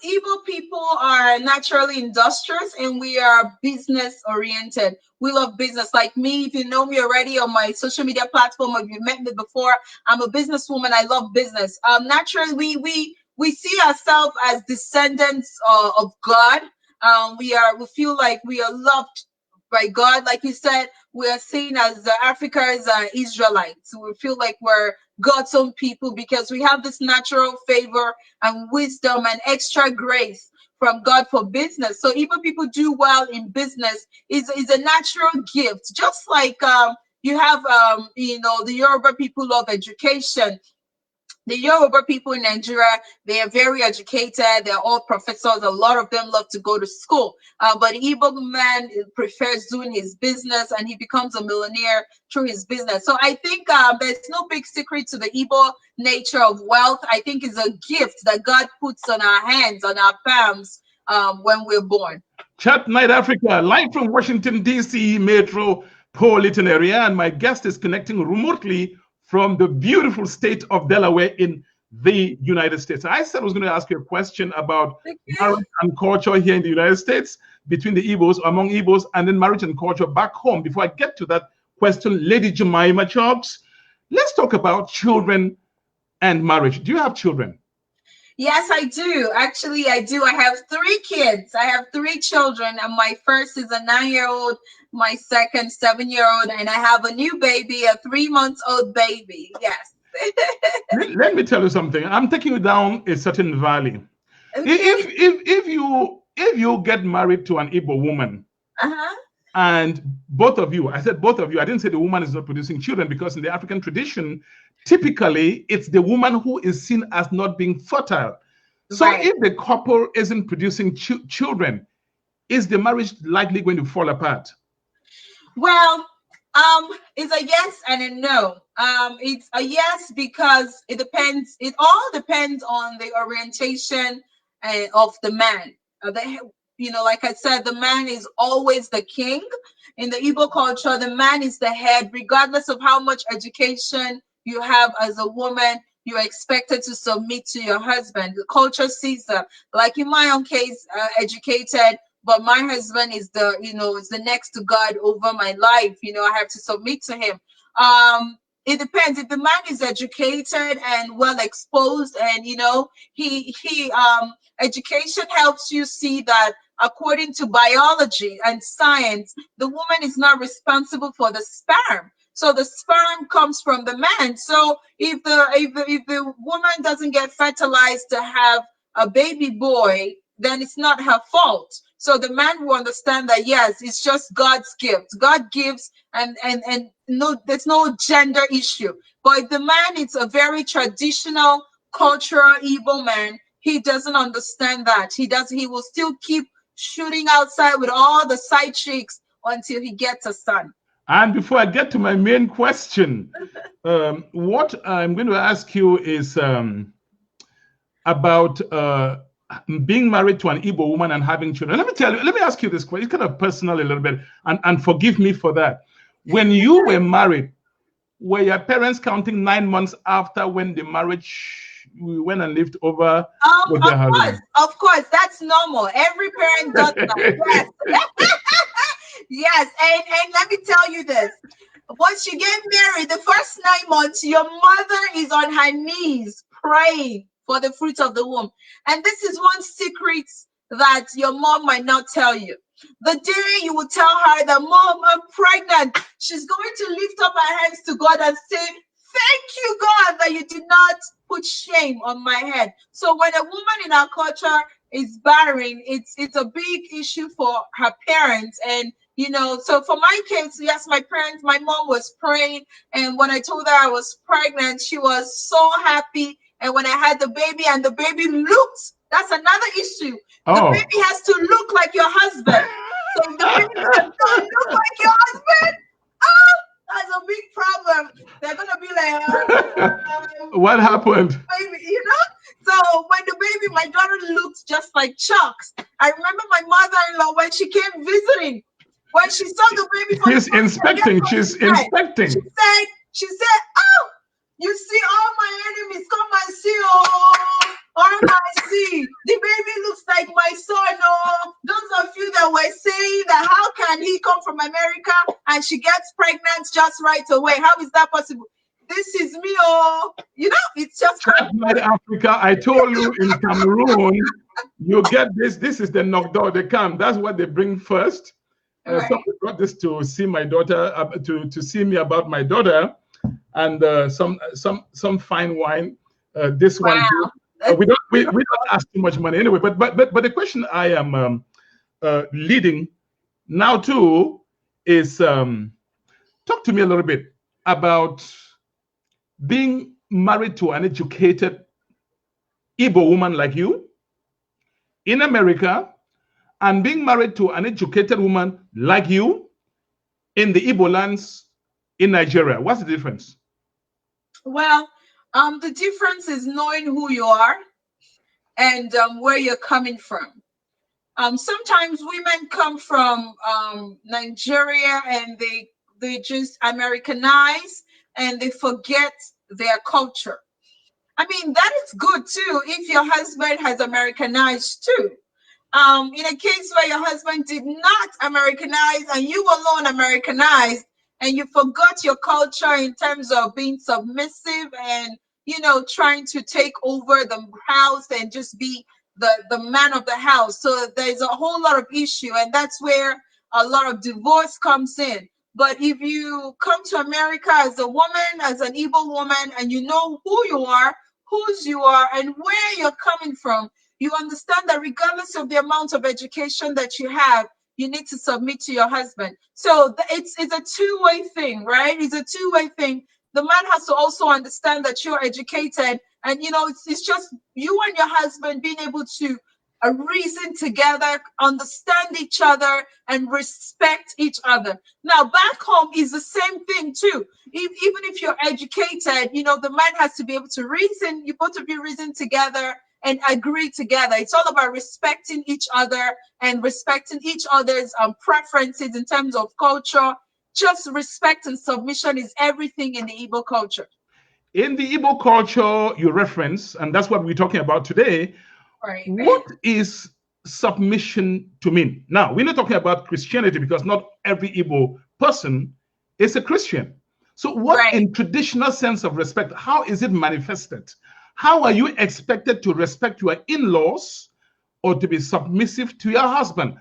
Igbo people are naturally industrious, and we are business oriented. We love business. Like me, if you know me already on my social media platform, or if you met me before, I'm a businesswoman. I love business. Naturally, we see ourselves as descendants of God. We feel like we are loved by God. Like you said, we are seen as Africa's Israelites. We feel like we're God's own people because we have this natural favor and wisdom and extra grace from God for business. So even people do well in business is a natural gift. Just like you have the Yoruba people love education. The Yoruba people in Nigeria, they are very educated. They're all professors. A lot of them love to go to school. But the Igbo man prefers doing his business, and he becomes a millionaire through his business. So I think there's no big secret to the Igbo nature of wealth. I think it's a gift that God puts on our hands, on our palms when we're born. Chatnite Africa, live from Washington, D.C. metropolitan area. And my guest is connecting remotely from the beautiful state of Delaware in the United States. I said I was going to ask you a question about marriage and culture here in the United States, between the Igbos, among Igbos, and then marriage and culture back home. Before I get to that question, Lady Jemimah Chuks, let's talk about children and marriage. Do you have children? Yes, I do. Actually, I do. I have 3 kids. I have 3 children, and my first is a 9-year-old, my second 7-year-old, and I have a new baby, a 3-month-old baby. Yes. Let me tell you something. I'm taking you down a certain valley. Okay. If you get married to an Igbo woman, and both of you, I said both of you, I didn't say the woman is not producing children, because in the African tradition, typically it's the woman who is seen as not being fertile. So if the couple isn't producing children, is the marriage likely going to fall apart? Well, it's a yes and a no. It's a yes because it depends. It all depends on the orientation of the man. Like I said, the man is always the king. In the Igbo culture, the man is the head, regardless of how much education you have as a woman. You are expected to submit to your husband. The culture sees that. Like in my own case, educated, but my husband is is the next to God over my life. I have to submit to him. It depends. If the man is educated and well exposed, and education helps you see that according to biology and science, the woman is not responsible for the sperm. So the sperm comes from the man. So if the woman doesn't get fertilized to have a baby boy, then it's not her fault. So the man will understand that, yes, it's just God's gift. God gives, and no, there's no gender issue. But if the man is a very traditional, cultural Igbo man, he doesn't understand that. He will still keep shooting outside with all the side chicks until he gets a son. And before I get to my main question, what I'm going to ask you is about being married to an Igbo woman and having children. Let me ask you this question. It's kind of personal a little bit, and forgive me for that. When you were married, were your parents counting 9 months after when the marriage, we went and lived over with their husband? Of course, that's normal. Every parent does that. Yes. Yes, and let me tell you this. Once you get married, the first 9 months, your mother is on her knees praying for the fruit of the womb. And this is one secret that your mom might not tell you. The day you will tell her that, Mom, I'm pregnant, she's going to lift up her hands to God and say, thank you, God, that you did not put shame on my head. So when a woman in our culture is barren, it's a big issue for her parents. And so for my kids, yes, my mom was praying. And when I told her I was pregnant, she was so happy. And when I had the baby, and the baby looked, that's another issue. The baby has to look like your husband. So if the baby does not look like your husband, that's a big problem. They're going to be like, what happened? Baby, So when the baby, my daughter looked just like Chuks. I remember my mother-in-law, when she came visiting, when she saw the baby, she's inspecting. She's inspecting. She said, "Oh, you see all my enemies, come and see, see. The baby looks like my son. Oh, those of you that were saying that how can he come from America and she gets pregnant just right away? How is that possible? This is me. Oh, it's just Chatnite Africa. I told you in Cameroon, you get this. This is the knock door. They come. That's what they bring first. Right. Somebody brought this to see my daughter, to see me about my daughter, and some fine wine. This one too. Wow. That's We don't beautiful. ask too much money anyway. But the question I am leading now to is, talk to me a little bit about being married to an educated Igbo woman like you in America, and being married to an educated woman like you in the Igbo lands in Nigeria. What's the difference? Well, the difference is knowing who you are and where you're coming from. Sometimes women come from Nigeria and they just Americanize and they forget their culture. I mean, that is good too if your husband has Americanized too. In a case where your husband did not Americanize and you alone Americanized and you forgot your culture in terms of being submissive and trying to take over the house and just be the man of the house. So there's a whole lot of issue, and that's where a lot of divorce comes in. But if you come to America as a woman, as an Igbo woman, and you know who you are, whose you are, and where you're coming from, you understand that regardless of the amount of education that you have, you need to submit to your husband. So it's a two-way thing, right? It's a two-way thing. The man has to also understand that you're educated, and it's just you and your husband being able to reason together, understand each other, and respect each other. Now, back home is the same thing too. Even if you're educated, the man has to be able to reason. You both of you reason together and agree together. It's all about respecting each other and respecting each other's preferences in terms of culture. Just respect and submission is everything in the Igbo culture. In the Igbo culture you reference, and that's what we're talking about today, Right. what is submission to mean? Now, we're not talking about Christianity because not every Igbo person is a Christian. So, what Right. in traditional sense of respect, how is it manifested? How are you expected to respect your in-laws or to be submissive to your husband?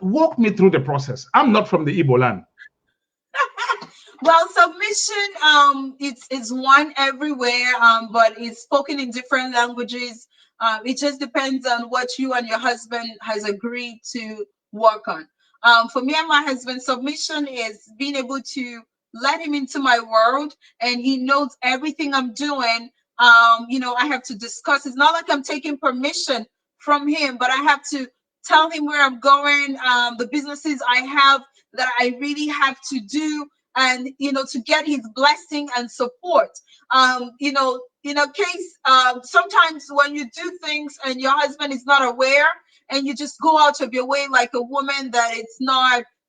Walk me through the process. I'm not from the Igbo land. Well, submission, it's one everywhere, but it's spoken in different languages. It just depends on what you and your husband has agreed to work on. For me and my husband, submission is being able to let him into my world, and he knows everything I'm doing. I have to discuss. It's not like I'm taking permission from him, but I have to tell him where I'm going, the businesses I have that I really have to do, and to get his blessing and support. In a case, sometimes when you do things and your husband is not aware, and you just go out of your way like a woman that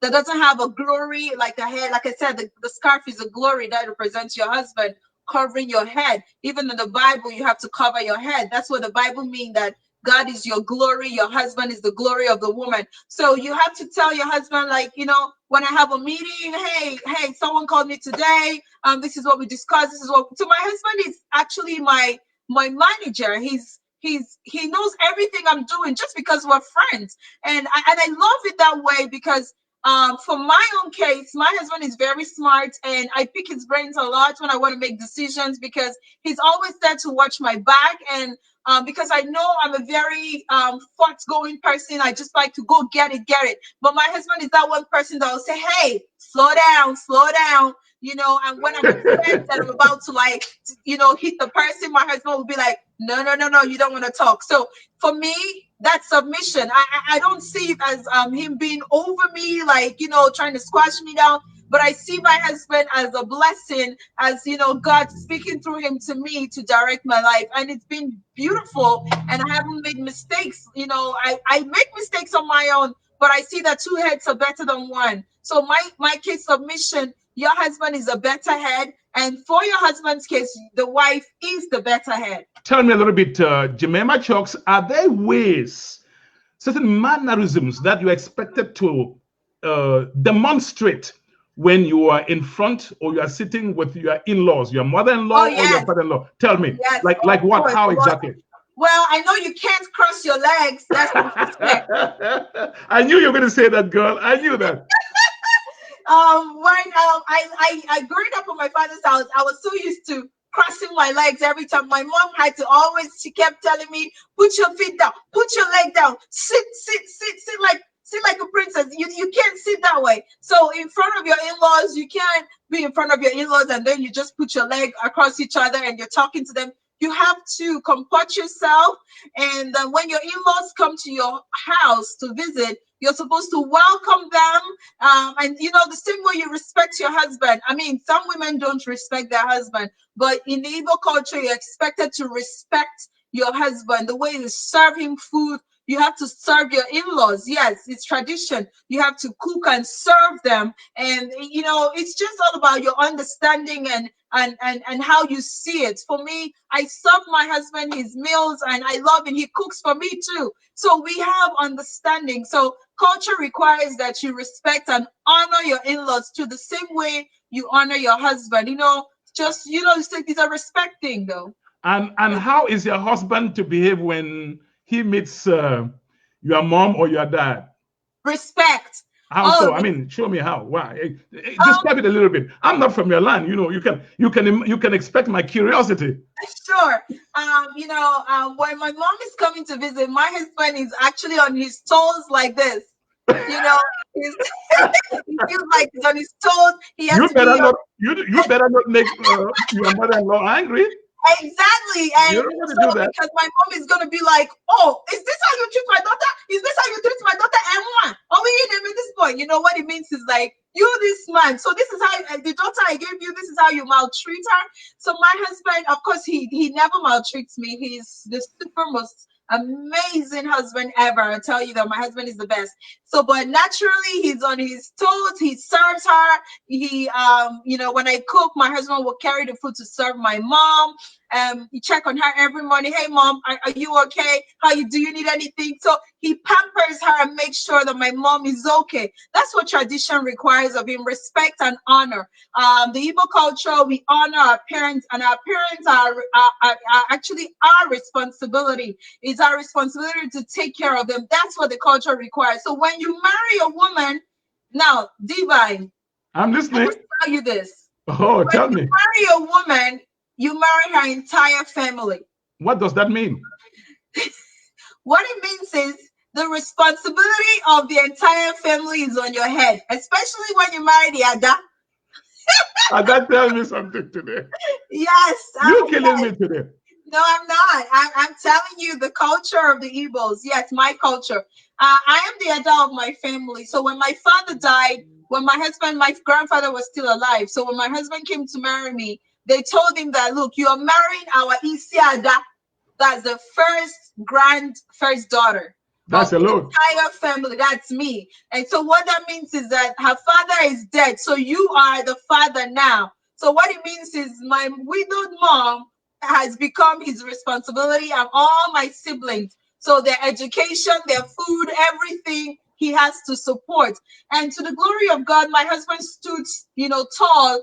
doesn't have a glory, like a head, like I said, the scarf is a glory that represents your husband covering your head. Even in the Bible, you have to cover your head. That's what the Bible means, that God is your glory, your husband is the glory of the woman. So you have to tell your husband, like, when I have a meeting, hey, someone called me today. This is what we discussed. This is what. So my husband is actually my manager. He knows everything I'm doing just because we're friends, and I love it that way because. For my own case, my husband is very smart, and I pick his brains a lot when I want to make decisions because he's always there to watch my back, and because I know I'm a very fast-going person. I just like to go get it. But my husband is that one person that will say, "Hey, slow down." And when I'm upset that I'm about to hit the person, my husband will be like, no, you don't want to talk. So for me, that's submission. I don't see it as him being over me, like trying to squash me down. But I see my husband as a blessing, as God speaking through him to me to direct my life, and it's been beautiful. And I haven't made mistakes. I make mistakes on my own, but I see that two heads are better than one. So my case submission, your husband is a better head, and for your husband's case, the wife is the better head. Tell me a little bit, Jemimah Chuks, are there ways, certain mannerisms that you expected to demonstrate when you are in front or you are sitting with your in-laws, your mother-in-law Oh or your yes, father-in-law? Tell me, yes, like of what? course. How exactly? Well, I know you can't cross your legs. That's respect. I knew you were going to say that, girl. I knew that. When I growing up in my father's house, I was so used to crossing my legs every time. My mom had to always, she kept telling me, put your feet down, put your leg down, sit like a princess. You can't sit that way. So in front of your in-laws, you can't be in front of your in-laws and then you just put your leg across each other and you're talking to them. You have to comport yourself. And when your in-laws come to your house to visit, you're supposed to welcome them. And the same way you respect your husband. I mean, some women don't respect their husband, but in the Igbo culture, you're expected to respect your husband. The way you serve him food, you have to serve your in-laws. Yes, it's tradition. You have to cook and serve them. And it's just all about your understanding and how you see it. For me, I serve my husband his meals and I love him. He cooks for me too. So we have understanding. So culture requires that you respect and honor your in-laws to the same way you honor your husband. It's a respect thing though. And how is your husband to behave when he meets your mom or your dad? Respect. How so? I mean, show me how. Why? Describe it a little bit. I'm not from your land. You can expect my curiosity. Sure. When my mom is coming to visit, my husband is actually on his toes like this. He's, he feels like he's on his toes. He has you better not. You better not make your mother-in-law angry. Exactly. And you don't want to do that. Because my mom is going to be like, oh, is this how you treat my daughter? Is this how you treat my daughter? And oh, we need him at this point. You know what it means is like, you this man. So this is how the daughter I gave you, this is how you maltreat her. So my husband, of course, he never maltreats me. He's the super most amazing husband ever. I tell you that my husband is the best. So, but naturally he's on his toes. He serves her. He, when I cook, my husband will carry the food to serve my mom. You check on her every morning. Hey, mom, are you okay? Do you need anything? So he pampers her and makes sure that my mom is okay. That's what tradition requires of him: respect and honor. The Igbo culture, we honor our parents, and our parents are actually our responsibility. It's our responsibility to take care of them. That's what the culture requires. So when you marry a woman, now, Divine, I'm listening. I just tell you this. Oh, tell me. When you marry a woman, you marry her entire family. What does that mean? What it means is the responsibility of the entire family is on your head, especially when you marry the Ada. Ada, tell me something today. Yes. You're killing me today. No, I'm not. I'm telling you the culture of the Igbos. Yes, my culture. I am the adult of my family. So when my father died, when my grandfather was still alive. So when my husband came to marry me, they told him that, look, you are marrying our Isiada. That's the first daughter. That's a lot. Entire family. That's me. And so what that means is that her father is dead. So you are the father now. So what it means is my widowed mom has become his responsibility, and all my siblings. So their education, their food, everything he has to support. And to the glory of God, my husband stood, tall,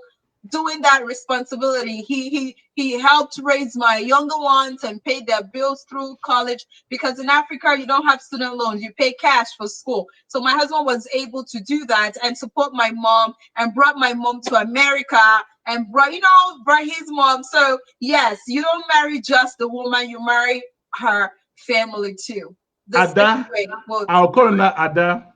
doing that responsibility. He helped raise my younger ones and paid their bills through college, because in Africa you don't have student loans, you pay cash for school. So my husband was able to do that and support my mom, and brought my mom to America, and brought his mom. So yes, you don't marry just the woman, you marry her family too. Ada, I'll call her Ada.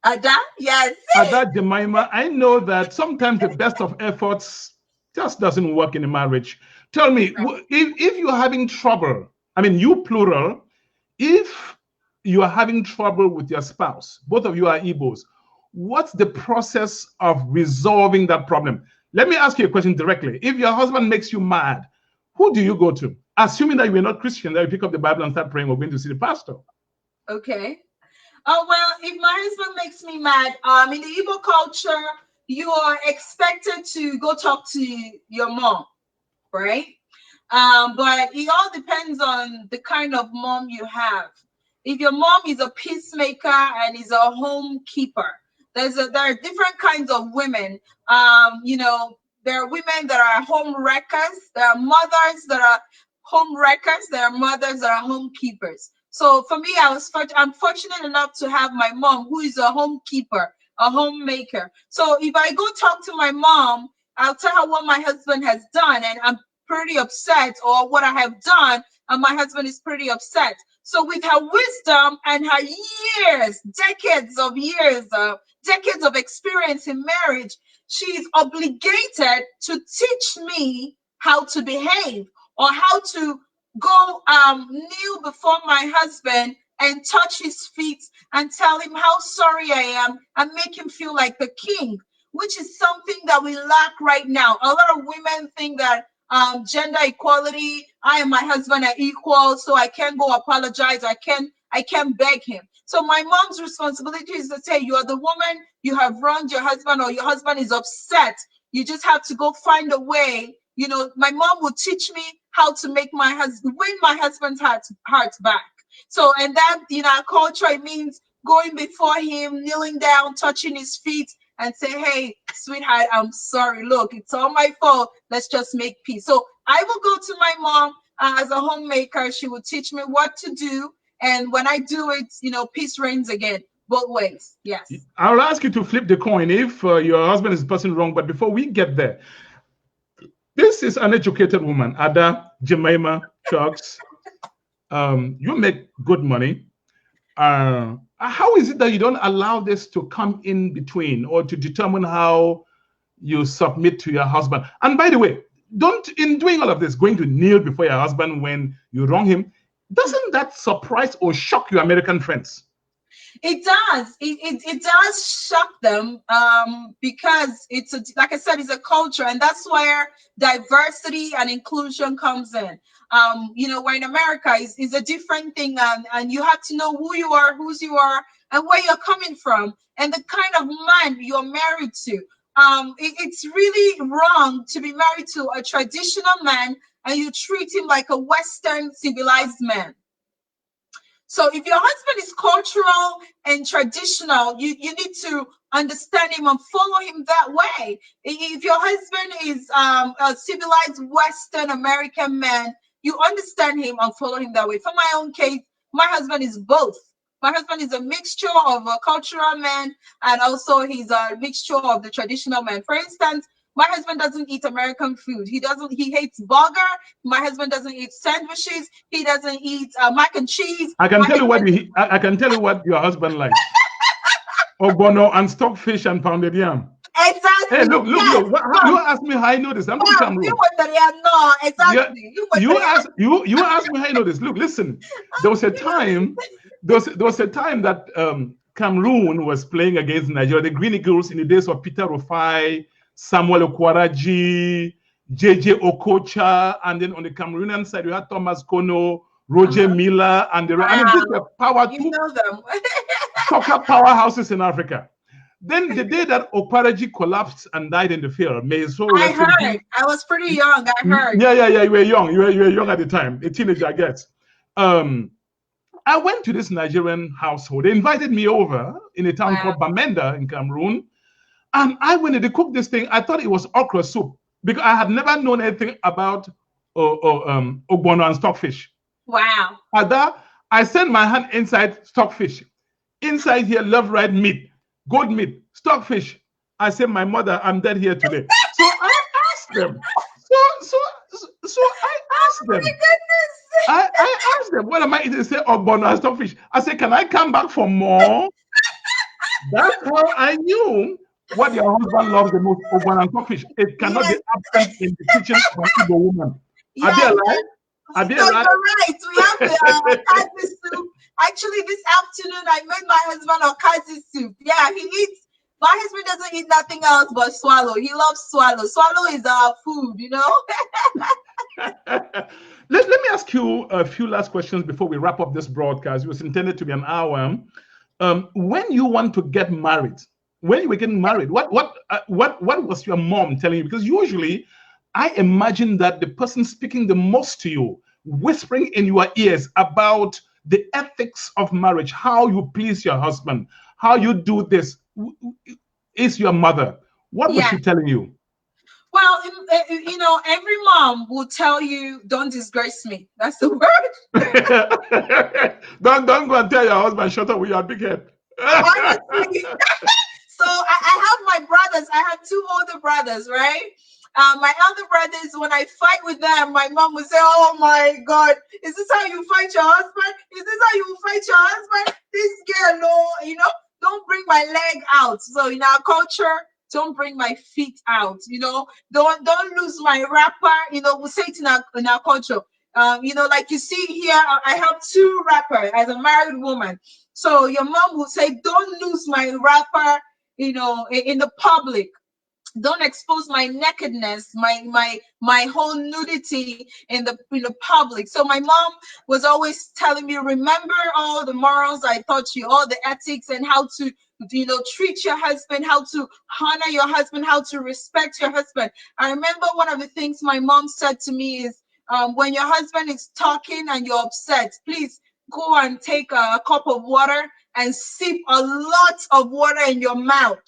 Ada, yes. Ada, Jemimah, I know that sometimes the best of efforts just doesn't work in a marriage. Tell me, if you're having trouble, I mean, you plural, if you are having trouble with your spouse, both of you are Igbos, what's the process of resolving that problem? Let me ask you a question directly. If your husband makes you mad, who do you go to? Assuming that you're not Christian, that you pick up the Bible and start praying, we're going to see the pastor. Okay. Oh, well, if my husband makes me mad, in the Igbo culture, you are expected to go talk to your mom, right? But it all depends on the kind of mom you have. If your mom is a peacemaker and is a home keeper, there are different kinds of women. There are women that are home wreckers. There are mothers that are home wreckers, there are mothers that are home keepers. So for me, I'm fortunate enough to have my mom, who is a home keeper, a homemaker. So if I go talk to my mom, I'll tell her what my husband has done, and I'm pretty upset, or what I have done, and my husband is pretty upset. So with her wisdom and her years, decades of experience in marriage, she's obligated to teach me how to behave, or how to go kneel before my husband and touch his feet and tell him how sorry I am and make him feel like the king, which is something that we lack right now. A lot of women think that gender equality, I and my husband are equal, so I can't go apologize. I can't beg him. So my mom's responsibility is to say, you are the woman, you have wronged your husband, or your husband is upset. You just have to go find a way. You know, my mom would teach me how to make win my husband's heart back. So, and that, in our culture, it means going before him, kneeling down, touching his feet, and say, hey, sweetheart, I'm sorry. Look, it's all my fault. Let's just make peace. So I will go to my mom as a homemaker. She will teach me what to do. And when I do it, you know, peace reigns again, both ways. Yes. I'll ask you to flip the coin if your husband is the person wrong. But before we get there, this is an educated woman, Ada, Jemimah, Chuks. You make good money. How is it that you don't allow this to come in between, or to determine how you submit to your husband? And by the way, don't, in doing all of this, going to kneel before your husband when you wrong him, doesn't that surprise or shock your American friends? It does. It does shock them because like I said, it's a culture, and that's where diversity and inclusion comes in. You know, where in America is a different thing, and you have to know who you are, whose you are, and where you're coming from, and the kind of man you're married to. It's really wrong to be married to a traditional man and you treat him like a Western civilized man. So if your husband is cultural and traditional, you need to understand him and follow him that way. If your husband is a civilized Western American man, you understand him and follow him that way. For my own case, my husband is both. My husband is a mixture of a cultural man, and also he's a mixture of the traditional man. For instance, my husband doesn't eat American food. He hates burger. My husband doesn't eat sandwiches. He doesn't eat mac and cheese. I can tell you what your husband likes. Ogbono and stockfish and pounded yam. Exactly. Hey, look. You asked me how I know this. I'm from Cameroon. No, exactly. Yeah, you asked me how I know this. Look, listen. There was a time that Cameroon was playing against Nigeria, the Green Eagles, in the days of Peter Rufai, Samuel Okwaraji, JJ Okocha, and then on the Cameroonian side, we had Thomas Kono, Roger Miller, and the I mean, these were soccer powerhouses in Africa. Then the day that Okwaraji collapsed and died in the field, I heard. I was pretty young. I heard. Yeah. You were young. You were young at the time, a teenager, I guess. I went to this Nigerian household. They invited me over in a town called Bamenda in Cameroon. And I went and they cooked this thing. I thought it was okra soup because I had never known anything about ogbono and stockfish. Wow. At that, I sent my hand inside stockfish. Inside here, love right meat, goat meat, stockfish. I said, my mother, I'm dead here today. So I asked them. So I asked them. I asked them, what am I eating? They say, ogbono and stockfish. I said, can I come back for more? That's how I knew what your husband loves the most, ogbono and stockfish. It cannot be absent in the kitchen of an Igbo woman. Are they alive? You're right. We have the okazi soup. Actually, this afternoon, I made my husband okazi soup. Yeah, my husband doesn't eat nothing else but swallow. He loves swallow. Swallow is our food, you know? Let me ask you a few last questions before we wrap up this broadcast. It was intended to be an hour. When you want to get married, when you were getting married, what was your mom telling you? Because usually I imagine that the person speaking the most to you, whispering in your ears about the ethics of marriage, how you please your husband, how you do this, is your mother. What was she telling you? Well, you know, every mom will tell you, "Don't disgrace me." That's the word. Don't go and tell your husband, shut up with your big head. Honestly. So I have my brothers. I have two older brothers, right? My elder brothers, when I fight with them, my mom would say, "Oh my God, is this how you fight your husband? Is this how you fight your husband? This girl, no, you know, don't bring my leg out." So in our culture, don't bring my feet out. You know, don't lose my wrapper. You know, we say it in our culture. You know, like you see here, I have two wrappers as a married woman. So your mom will say, "Don't lose my wrapper, you know, in the public. Don't expose my nakedness, my whole nudity in the public." So my mom was always telling me, "Remember all the morals I taught you, all the ethics, and how to, you know, treat your husband, how to honor your husband, how to respect your husband." I remember one of the things my mom said to me is, when your husband is talking and you're upset, please go and take a cup of water and sip a lot of water in your mouth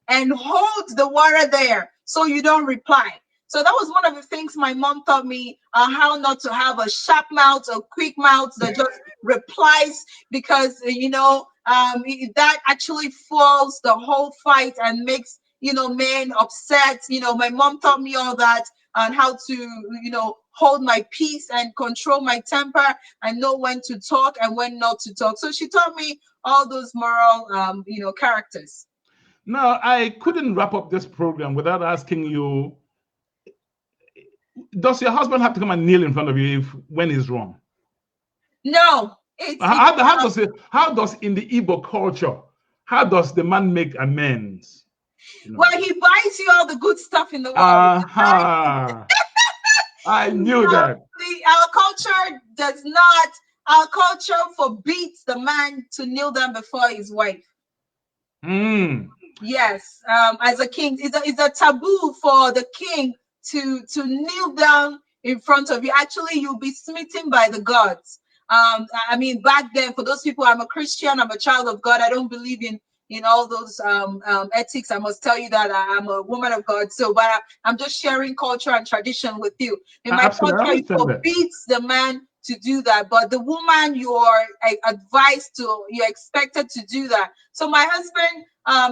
and hold the water there so you don't reply. So that was one of the things my mom taught me, how not to have a sharp mouth or quick mouth that just replies, because you know, that actually fuels the whole fight and makes, you know, men upset. You know, my mom taught me all that on how to, you know, hold my peace and control my temper and know when to talk and when not to talk. So she taught me all those moral, you know, characters. Now, I couldn't wrap up this program without asking you, does your husband have to come and kneel in front of you when he's wrong? No, How does in the Igbo culture, how does the man make amends? You know? Well, he buys you all the good stuff in the world. Uh-huh. I knew that. Our culture does not, our culture forbids the man to kneel down before his wife. Mm. Yes, as a king, it's a taboo for the king to kneel down in front of you. Actually, you'll be smitten by the gods. I mean, back then, for those people, I'm a Christian, I'm a child of God. I don't believe in all those ethics. I must tell you that I'm a woman of God. So, but I'm just sharing culture and tradition with you. In my Absolutely, culture, it forbids the man to do that, but the woman, you're advised to, you're expected to do that. So my husband,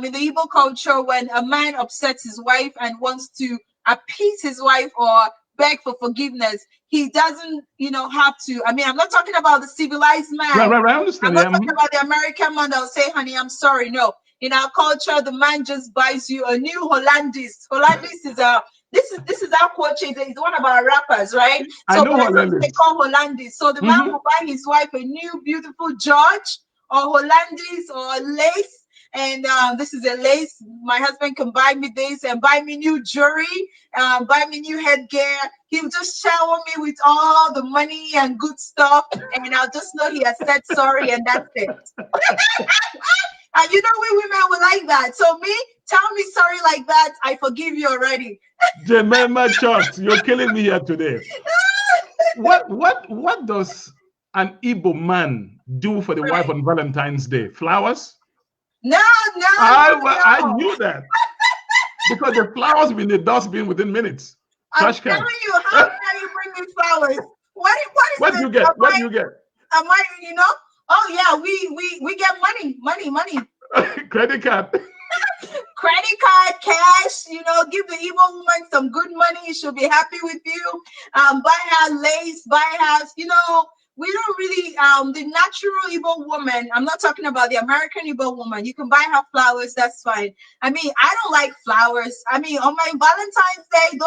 in the Igbo culture, when a man upsets his wife and wants to appease his wife or beg for forgiveness, he doesn't, you know, have to. I mean, I'm not talking about the civilized man. Right. I understand. I'm not talking about the American man that will say, "Honey, I'm sorry." No, in our culture, the man just buys you a new Hollandis. Hollandis is a this is our culture. It's one of our rappers, right? I So know Hollandis. they call Hollandis. So the man will buy his wife a new beautiful George or Hollandis or lace. And this is a lace. My husband can buy me this and buy me new jewelry, buy me new headgear. He'll just shower me with all the money and good stuff, and I'll just know he has said sorry, and that's it. And you know, we women will like that. So me, tell me sorry like that, I forgive you already. Jemimah Chuks, you're killing me here today. What does an Igbo man do for the wife on Valentine's Day? Flowers? No. I knew that. Because the flowers will be in the dustbin within minutes. I'm telling you, how can you bring me flowers? What do you get? What do you get? Am I, you know? Oh yeah, we get money. Credit card. Credit card, cash, you know, give the Igbo woman some good money. She'll be happy with you. Buy her lace, buy her, you know, we don't really, the natural Igbo woman, I'm not talking about the American Igbo woman. You can buy her flowers, that's fine. I mean, I don't like flowers. I mean, on my Valentine's Day,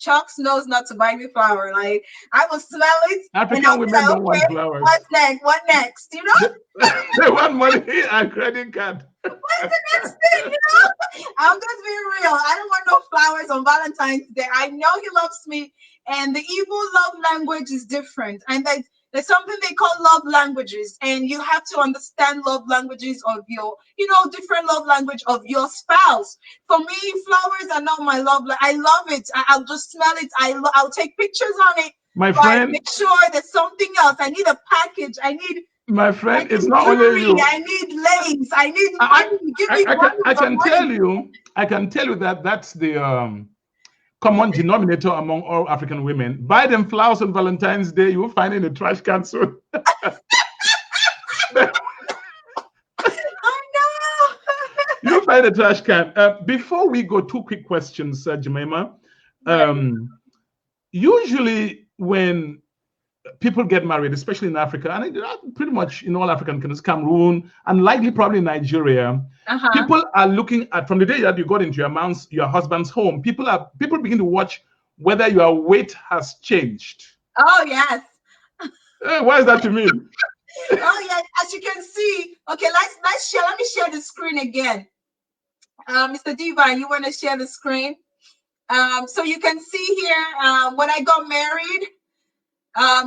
Chuks knows not to buy me flower. Like, I will smell it. African women don't want flowers. What's next? What next? You know? They want money and credit card. What's the next thing? You know? I'm just being real. I don't want no flowers on Valentine's Day. I know he loves me, and the Igbo love language is different. And there's something they call love languages, and you have to understand love languages of your, you know, different love language of your spouse. For me, flowers are not my love. I love it. I'll just smell it. I'll take pictures on it. My friend, make sure there's something else. I need a package. My friend, it's not only you. I need lace. I need money. Give me money. I can tell you that that's the common denominator among all African women. Buy them flowers on Valentine's Day. You will find it in the trash can soon. You'll find a trash can. Before we go, two quick questions, Jemimah. Usually when people get married, especially in Africa, and pretty much in all African countries, Cameroon, and likely probably Nigeria, people are looking at, from the day that you got into your husband's home, people begin to watch whether your weight has changed. Oh, yes. What is that to mean? Oh, yes. As you can see, okay, let's share. Let me share the screen again. Mr. Divine, you want to share the screen? So you can see here, when I got married,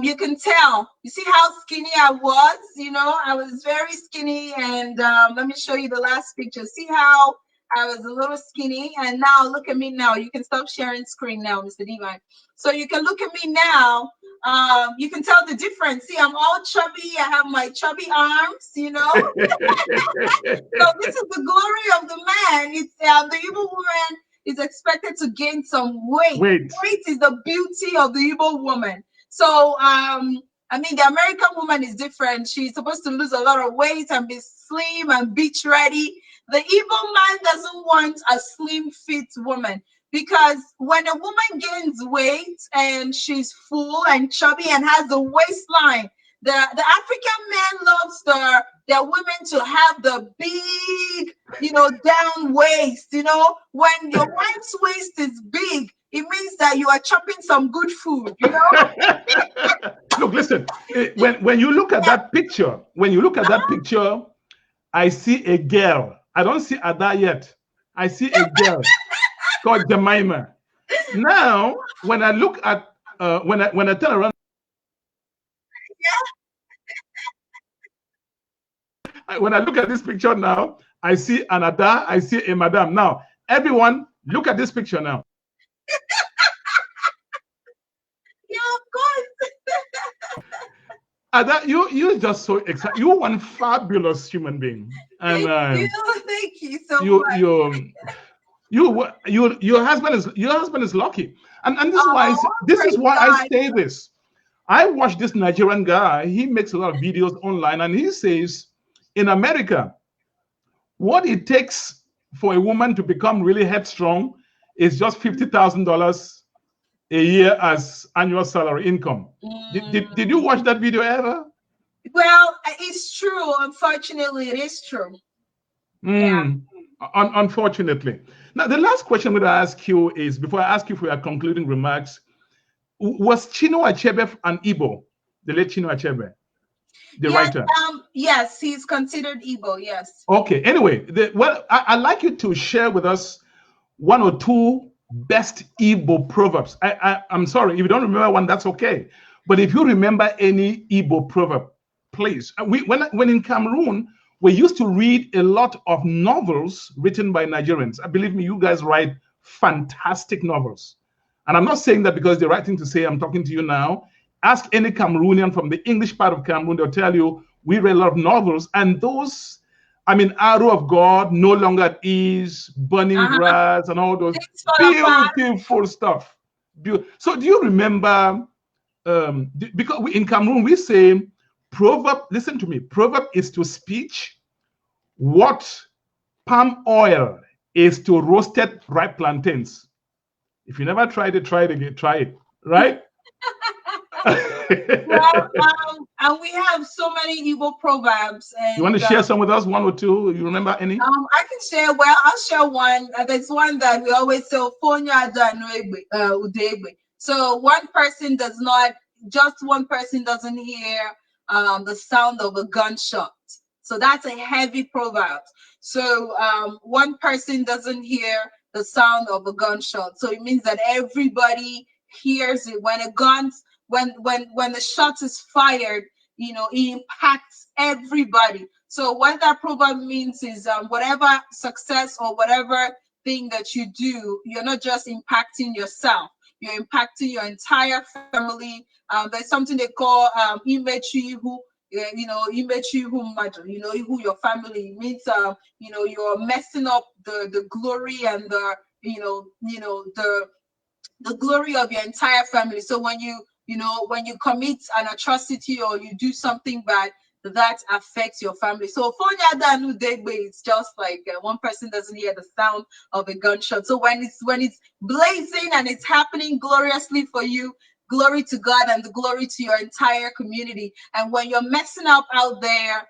you can tell. You see how skinny I was? You know, I was very skinny. And let me show you the last picture. See how I was a little skinny? And now look at me now. You can stop sharing screen now, Mr. Divine. So you can look at me now. You can tell the difference. See, I'm all chubby. I have my chubby arms, you know. So this is the glory of the man. It's the Igbo woman is expected to gain some weight. Weight is the beauty of the Igbo woman. So, I mean, the American woman is different. She's supposed to lose a lot of weight and be slim and beach ready. The Igbo man doesn't want a slim, fit woman, because when a woman gains weight and she's full and chubby and has the waistline, the African man loves their women to have the big, you know, down waist. You know, when your wife's waist is big, it means that you are chopping some good food, you know. Look, listen, when you look at that picture, I see a girl. I don't see Ada yet. I see a girl called Jemimah. Now, when I look at when I turn around, when I look at this picture now, I see an Ada, I see a madam. Now, everyone, look at this picture now. Yeah, of course. Ada, you just so excited. You're one fabulous human being. And thank you so much. Your husband is lucky. And this is why I say this. I watch this Nigerian guy. He makes a lot of videos online, and he says in America, what it takes for a woman to become really headstrong is just $50,000 a year as annual salary income. Did you watch that video ever? Well, it's true. Unfortunately, it is true. Yeah. Unfortunately. Now, the last question I'm going to ask you is, before I ask you for your concluding remarks, was Chinua Achebe an Igbo? The late Chinua Achebe, the writer? Yes, he's considered Igbo, yes. Okay, anyway, I'd like you to share with us one or two best Igbo proverbs. I'm sorry, if you don't remember one, that's okay. But if you remember any Igbo proverb, please. When in Cameroon, we used to read a lot of novels written by Nigerians. Believe me, you guys write fantastic novels. And I'm not saying that because the right thing to say. I'm talking to you now. Ask any Cameroonian from the English part of Cameroon, they'll tell you we read a lot of novels. And those, I mean, Arrow of God, No Longer at Ease, Burning Grass, and all those beautiful stuff. So do you remember, because in Cameroon, we say, proverb, listen to me, proverb is to speech what palm oil is to roasted ripe plantains. If you never tried it, try it again, try it, right? Well, and we have so many Igbo proverbs. And, you want to share some with us, one or two? You remember any? I can share. Well, I'll share one. There's one that we always say, so one person doesn't hear the sound of a gunshot. So that's a heavy proverb. So one person doesn't hear the sound of a gunshot. So it means that everybody hears it. When the shot is fired, you know, it impacts everybody. So what that proverb means is whatever success or whatever thing that you do, you're not just impacting yourself, you're impacting your entire family. There's something they call imechu, who who your family means. You're messing up the glory and the the glory of your entire family. So when when you commit an atrocity or you do something bad, that affects your family. So for it's just like one person doesn't hear the sound of a gunshot. So when it's blazing and it's happening gloriously for you, glory to God and the glory to your entire community. And when you're messing up out there,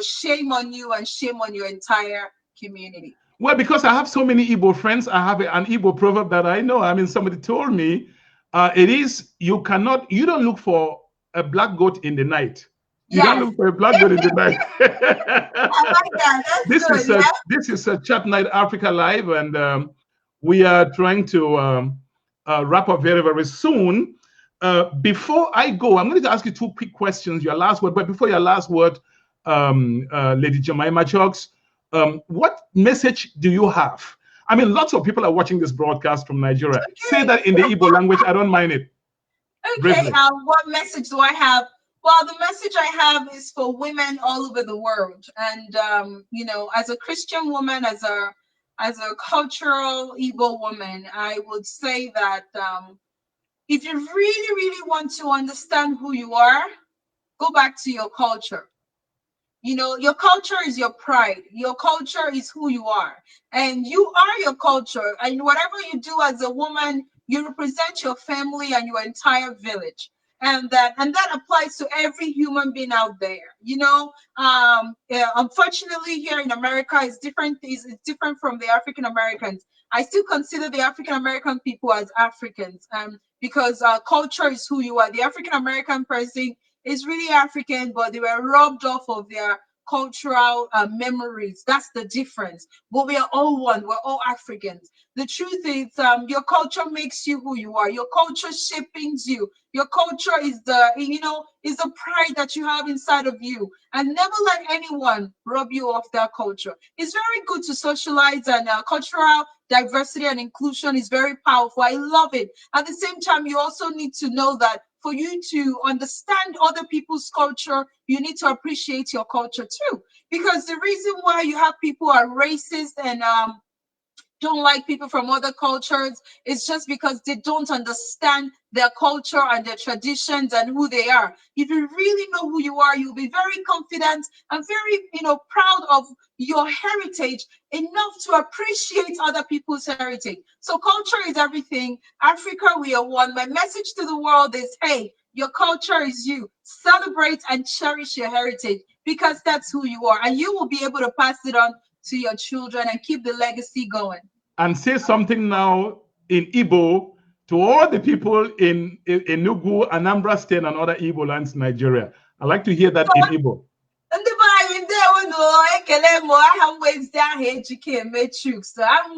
shame on you and shame on your entire community. Well, because I have so many Igbo friends, I have an Igbo proverb that I know. I mean, somebody told me it is you don't look for a black goat in the night. You don't Yes. look for a black goat in the night. I like that. That's This good. is a this is a Chatnite Africa Live, and we are trying to wrap up very, very soon. Before I go, I'm going to ask you two quick questions. Your last word, but before your last word, Lady Jemimah Chuks, what message do you have? I mean, lots of people are watching this broadcast from Nigeria. Okay. Say that in the Igbo language. I don't mind it. Okay. What message do I have? Well, the message I have is for women all over the world, and as a Christian woman, as a cultural Igbo woman, I would say that if you really, really want to understand who you are, go back to your culture. Your culture is your pride. Your culture is who you are. And you are your culture. And whatever you do as a woman, you represent your family and your entire village. And that applies to every human being out there. Unfortunately, here in America, it's different. It's different from the African Americans. I still consider the African American people as Africans, because culture is who you are. The African American person is really African, but they were robbed off of their cultural memories. That's the difference. But we are all one. We're all Africans. The truth is, your culture makes you who you are. Your culture shapings you. Your culture is the pride that you have inside of you. And never let anyone rob you of that culture. It's very good to socialize, and cultural diversity and inclusion is very powerful. I love it. At the same time, you also need to know that for you to understand other people's culture, you need to appreciate your culture too. Because the reason why you have people who are racist and don't like people from other cultures is just because they don't understand their culture and their traditions and who they are. If you really know who you are, you'll be very confident and very, proud of your heritage enough to appreciate other people's heritage. So culture is everything. Africa, we are one. My message to the world is, hey, your culture is you. Celebrate and cherish your heritage, because that's who you are. And you will be able to pass it on to your children and keep the legacy going. And say something now in Igbo to all the people in Enugu, Anambra State, and other Igbo lands in Nigeria. I'd like to hear that in Igbo. Chuks. I'm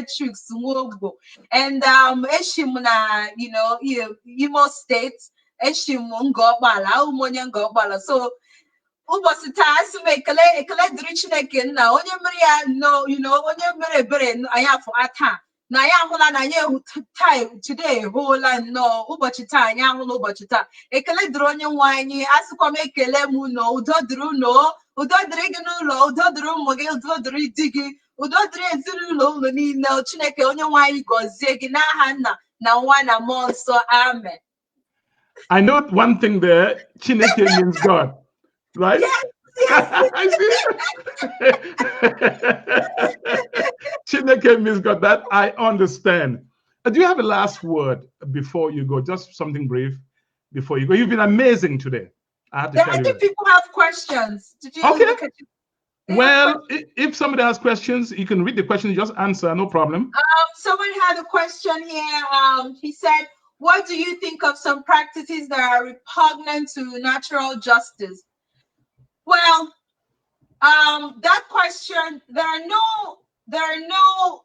Chuks and Eshimuna, Imo State, Eshim so ụbọchị taa asị m ekele dịrị Chineke nna onye mere ya onye mere ebere anyị afọ taa na anyị ahụla na anyị taa today hụla nnọọ ụbọchị taa anyị ahụla ụbọchị taa ekele dịrị onye nwe anyị asịkwa m ekele m ụnọ udo dịrị ụnọ udo dịrị gị n'ụlọ udo dịrị ụmụ gị udo dịrị di gị udo dịrị ezinụlọ ụlọ niile Chineke onye nwe anyị gọzie gị n'aha nna na nwa na mmụọ nsọ amen. I know one thing there, Chineke means God. Right? Yes, yes. I see. Chineke means God. That I understand. Do you have a last word before you go? Just something brief before you go. You've been amazing today. I have to tell you. I think people have questions. Did you okay. Look at well, if somebody has questions, you can read the question, just answer, no problem. Someone had a question here. He said, what do you think of some practices that are repugnant to natural justice? Well, that question, there are no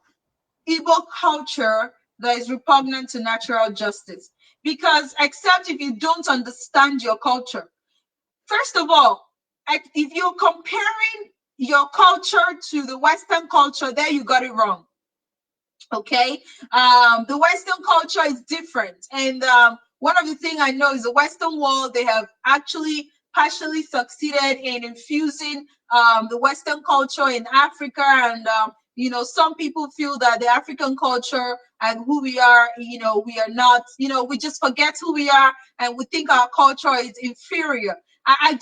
Igbo culture that is repugnant to natural justice, because except if you don't understand your culture. First of all, if you're comparing your culture to the Western culture, there you got it wrong. Okay, the Western culture is different, and one of the things I know is the Western world, they have actually partially succeeded in infusing the Western culture in Africa, and some people feel that the African culture and who we are, we are not, we just forget who we are and we think our culture is inferior. I'm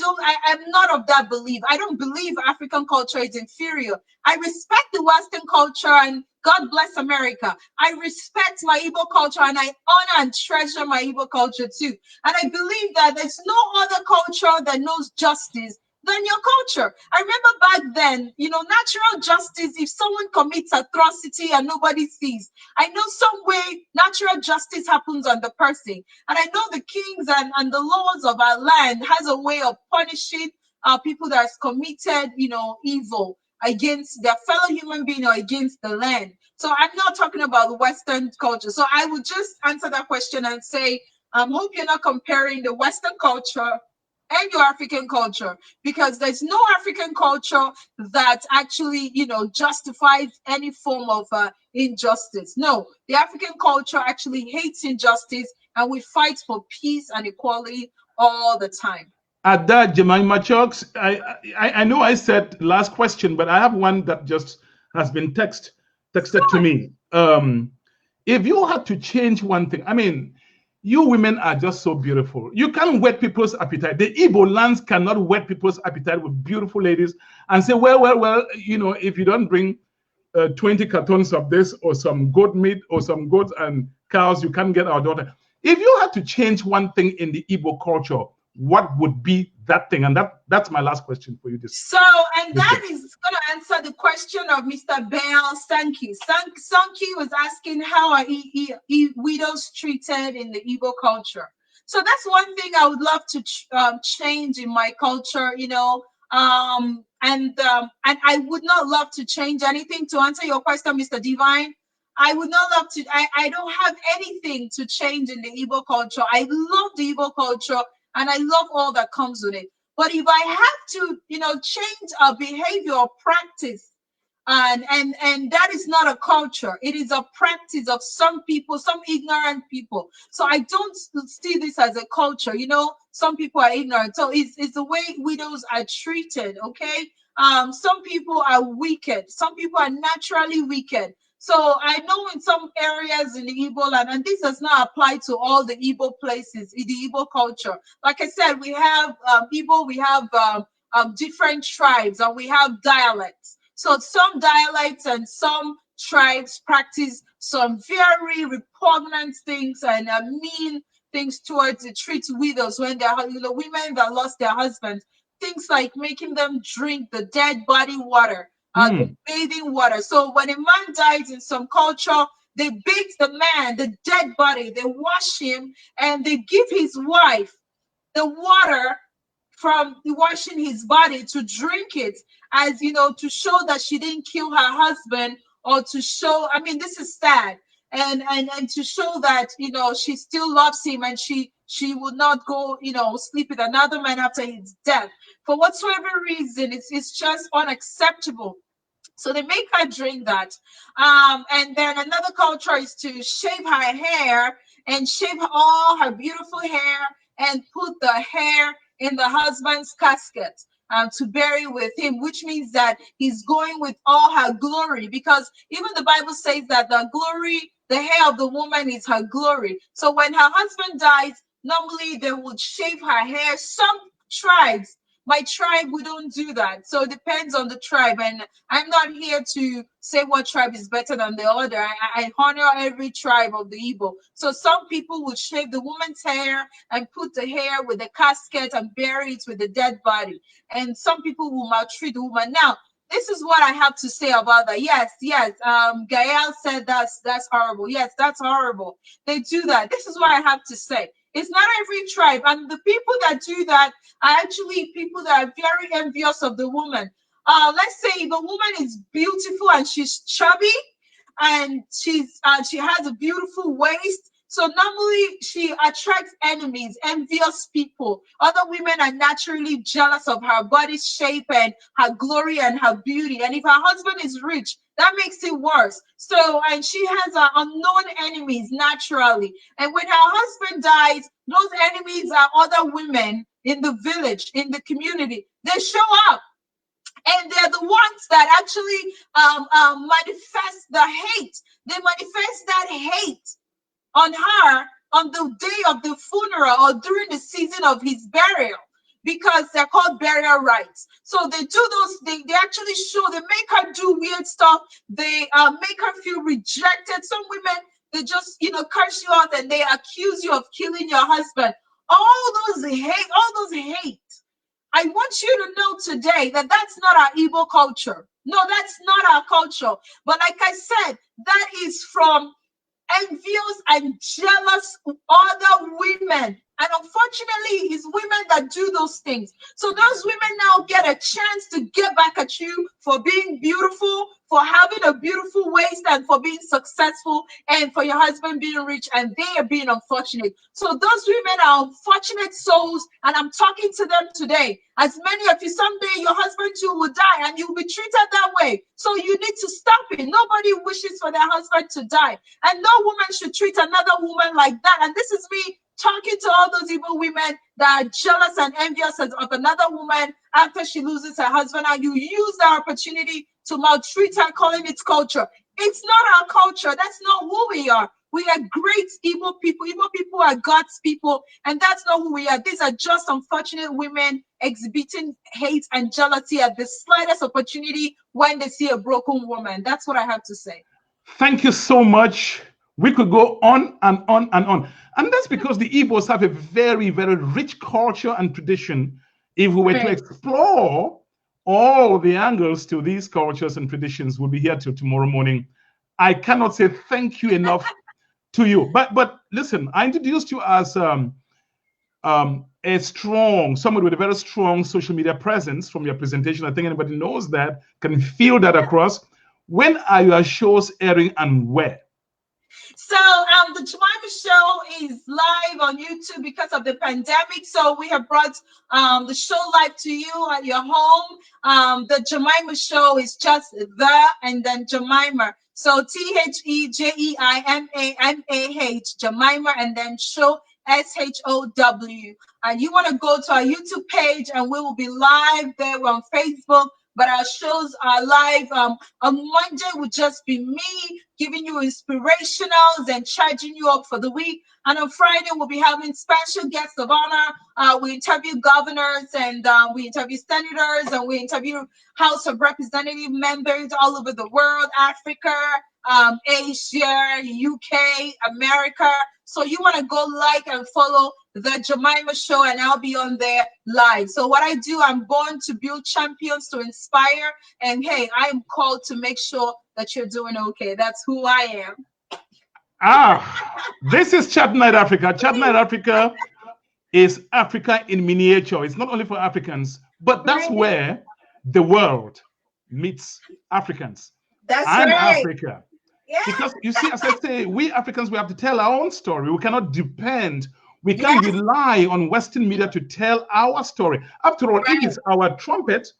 not of that belief. I don't believe African culture is inferior. I respect the Western culture and God bless America. I respect my Igbo culture and I honor and treasure my Igbo culture too. And I believe that there's no other culture that knows justice than your culture. I remember back then, natural justice, if someone commits atrocity and nobody sees, I know some way natural justice happens on the person. And I know the kings and the laws of our land has a way of punishing people that has committed, evil against their fellow human being or against the land. So I'm not talking about the Western culture. So I would just answer that question and say, hope you're not comparing the Western culture and your African culture, because there's no African culture that actually, justifies any form of injustice. No, the African culture actually hates injustice, and we fight for peace and equality all the time. At that, Jemimah Chuks, I know I said last question, but I have one that just has been texted to me. If you had to change one thing, I mean, you women are just so beautiful. You can't whet people's appetite. The Igbo lands cannot whet people's appetite with beautiful ladies and say, well, if you don't bring 20 cartons of this or some goat meat or some goats and cows, you can't get our daughter. If you had to change one thing in the Igbo culture, what would be that thing? And that's my last question for you. That is going to answer the question of Mr. Bell Sankey. Sankey was asking how are widows treated in the Igbo culture. So that's one thing I would love to change in my culture, and I would not love to change anything. To answer your question, Mr. Divine, I would not love to. I don't have anything to change in the Igbo culture. I love the Igbo culture. And I love all that comes with it. But if I have to, change a behavior or practice, and that is not a culture, it is a practice of some people, some ignorant people. So I don't see this as a culture. Some people are ignorant. So it's the way widows are treated. Okay. Some people are wicked. Some people are naturally wicked. So I know in some areas in the Igbo land, and this does not apply to all the Igbo places in the Igbo culture. Like I said, we have Igbo, we have different tribes, and we have dialects. So some dialects and some tribes practice some very repugnant things and mean things towards the treat widows when they're, women that lost their husbands. Things like making them drink the dead body water. The bathing water. So when a man dies in some culture, they beat the man, the dead body, they wash him, and they give his wife the water from washing his body to drink it, as to show that she didn't kill her husband, or to show, this is sad, and to show that she still loves him, and she would not go sleep with another man after his death. For whatsoever reason, it's just unacceptable. So they make her drink that. And then another culture is to shave her hair and shave all her beautiful hair and put the hair in the husband's casket to bury with him, which means that he's going with all her glory, because even the Bible says that the hair of the woman is her glory. So when her husband dies, normally they would shave her hair. Some tribes, my tribe, we don't do that. So it depends on the tribe. And I'm not here to say what tribe is better than the other. I honor every tribe of the Igbo. So some people would shave the woman's hair and put the hair with the casket and bury it with the dead body. And some people will maltreat the woman. Now, this is what I have to say about that. Yes. Gael said that's horrible. Yes, that's horrible. They do that. This is what I have to say. It's not every tribe. And the people that do that are actually people that are very envious of the woman. Let's say if a woman is beautiful and she's chubby and she has a beautiful waist, so normally she attracts enemies, envious people. Other women are naturally jealous of her body shape and her glory and her beauty. And if her husband is rich, that makes it worse. So, and she has unknown enemies naturally. And when her husband dies, those enemies are other women in the village, in the community. They show up And they're the ones that actually manifest the hate. They manifest that hate on her on the day of the funeral or during the season of his burial, because they're called burial rites. So they do those, they actually show, they make her do weird stuff. They make her feel rejected. Some women, they just, curse you out and they accuse you of killing your husband. All those hate. I want you to know today that that's not our Igbo culture. No, that's not our culture. But like I said, that is from envious and jealous other women. And unfortunately, it's women that do those things. So those women now get a chance to get back at you for being beautiful, for having a beautiful waist, and for being successful, and for your husband being rich, and they are being unfortunate. So those women are unfortunate souls, and I'm talking to them today. As many of you, someday your husband too will die, and you'll be treated that way. So you need to stop it. Nobody wishes for their husband to die, and no woman should treat another woman like that. And this is me talking to all those evil women that are jealous and envious of another woman after she loses her husband, and you use the opportunity to maltreat her, calling it culture. It's not our culture. That's not who we are. We are great Igbo people. Igbo people are God's people, and that's not who we are. These are just unfortunate women exhibiting hate and jealousy at the slightest opportunity when they see a broken woman. That's what I have to say. Thank you so much. We could go on and on and on. And that's because the Igbos have a very, very rich culture and tradition. If we were to explore all the angles to these cultures and traditions, we'll be here till tomorrow morning. I cannot say thank you enough to you. But listen, I introduced you as someone with a very strong social media presence from your presentation. I think anybody knows that, can feel that across. When are your shows airing and where? So the Jemimah show is live on YouTube because of the pandemic. So we have brought the show live to you at your home. The Jemimah show is just the and then Jemimah. So THEJEIMAMAH, Jemimah, and then show SHOW. And you want to go to our YouTube page, and we will be live there. We're on Facebook. But our shows are live. On Monday would just be me giving you inspirationals and charging you up for the week. And on Friday, we'll be having special guests of honor. We interview governors, and we interview senators, and we interview House of Representative members all over the world, Africa, Asia, UK, America. So you want to go like and follow the Jemimah show, and I'll be on there live. So what I do, I'm born to build champions, to inspire, and hey, I am called to make sure that you're doing okay. That's who I am. This is Chatnite Africa. Chatnite Africa is Africa in miniature. It's not only for Africans, but that's where the world meets Africans. That's and right. Africa. Yeah. Because you see, as I say, we Africans, we have to tell our own story. We cannot depend. We can't rely on Western media to tell our story. After all, if it's our trumpet,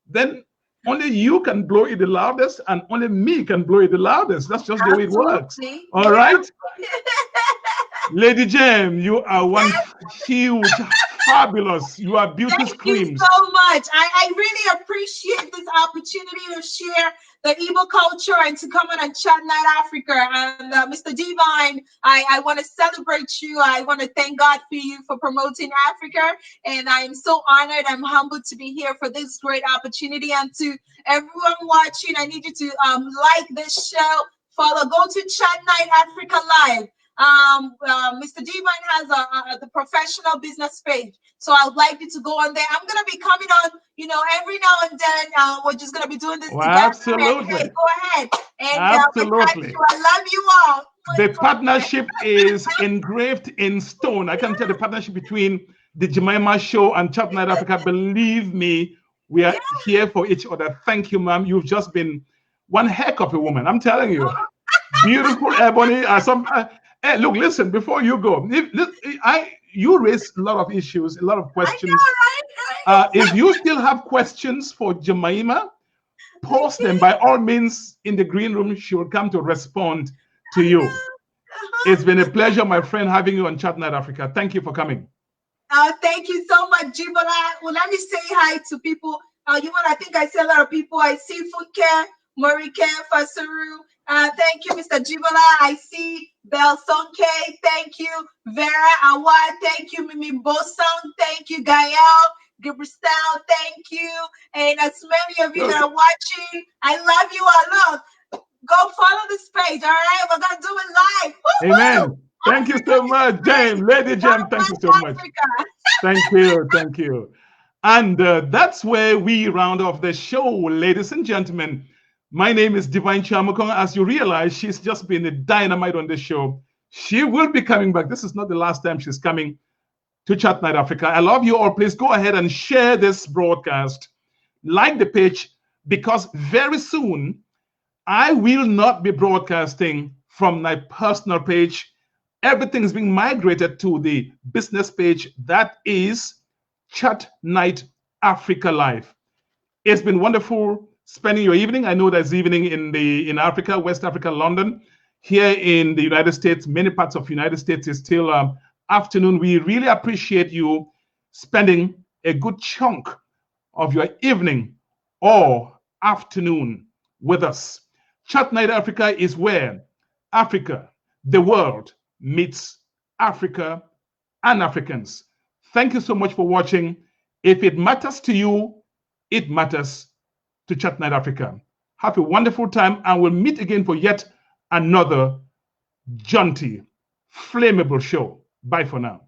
then only you can blow it the loudest, and only me can blow it the loudest. That's just the way it works. All right? Lady Jem, you are one huge, fabulous. You are beauty screams. Thank you so much. I really appreciate this opportunity to share the Igbo culture and to come on Chatnite Africa. And Mr. Divine, I want to celebrate you. I want to thank God for you for promoting Africa. And I am so honored. I'm humbled to be here for this great opportunity. And to everyone watching, I need you to like this show, follow, go to Chatnite Africa Live. Mr. Divine has the professional business page, so I would like you to go on there. I'm gonna be coming on, every now and then. We're just gonna be doing this together. Absolutely. Hey, go ahead. And absolutely. I love you all. The partnership is engraved in stone. I can tell the partnership between the Jemimah show and Chatnite Africa. Believe me, we are here for each other. Thank you, ma'am. You've just been one heck of a woman. I'm telling you. Beautiful ebony. Hey, look, listen, before you go, you raised a lot of issues, a lot of questions. I know, right? If you still have questions for Jemimah, post them. By all means, in the green room, she will come to respond to you. It's been a pleasure, my friend, having you on Chatnite Africa. Thank you for coming. Thank you so much, Jibola. Well, let me say hi to people I think I see a lot of people. I see Funke, Morike, Fasuru. Thank you, Mr. Jemimah. I see Bel Sonke. Thank you, Vera Awad. Thank you, Mimi Bosong. Thank you, Gael. Gibristal, thank you. And as many of you that are watching, I love you. I love. Go follow this page. All right, we're gonna do it live. Woo-hoo! Amen. Thank you so much, James. Lady Jem, thank you so much. Thank you. Thank you. And that's where we round off the show, ladies and gentlemen. My name is Divine Nchamukong. As you realize, she's just been a dynamite on this show. She will be coming back. This is not the last time she's coming to Chatnite Africa. I love you all. Please go ahead and share this broadcast. Like the page, because very soon I will not be broadcasting from my personal page. Everything is being migrated to the business page. That is Chatnite Africa Live. It's been wonderful spending your evening. I know there's evening in Africa, West Africa, London. Here in the United States, many parts of the United States is still afternoon. We really appreciate you spending a good chunk of your evening or afternoon with us. Chatnite Africa is where Africa, the world, meets Africa and Africans. Thank you so much for watching. If it matters to you, it matters to Chatnite Africa. Have a wonderful time, and we'll meet again for yet another jaunty, flammable show. Bye for now.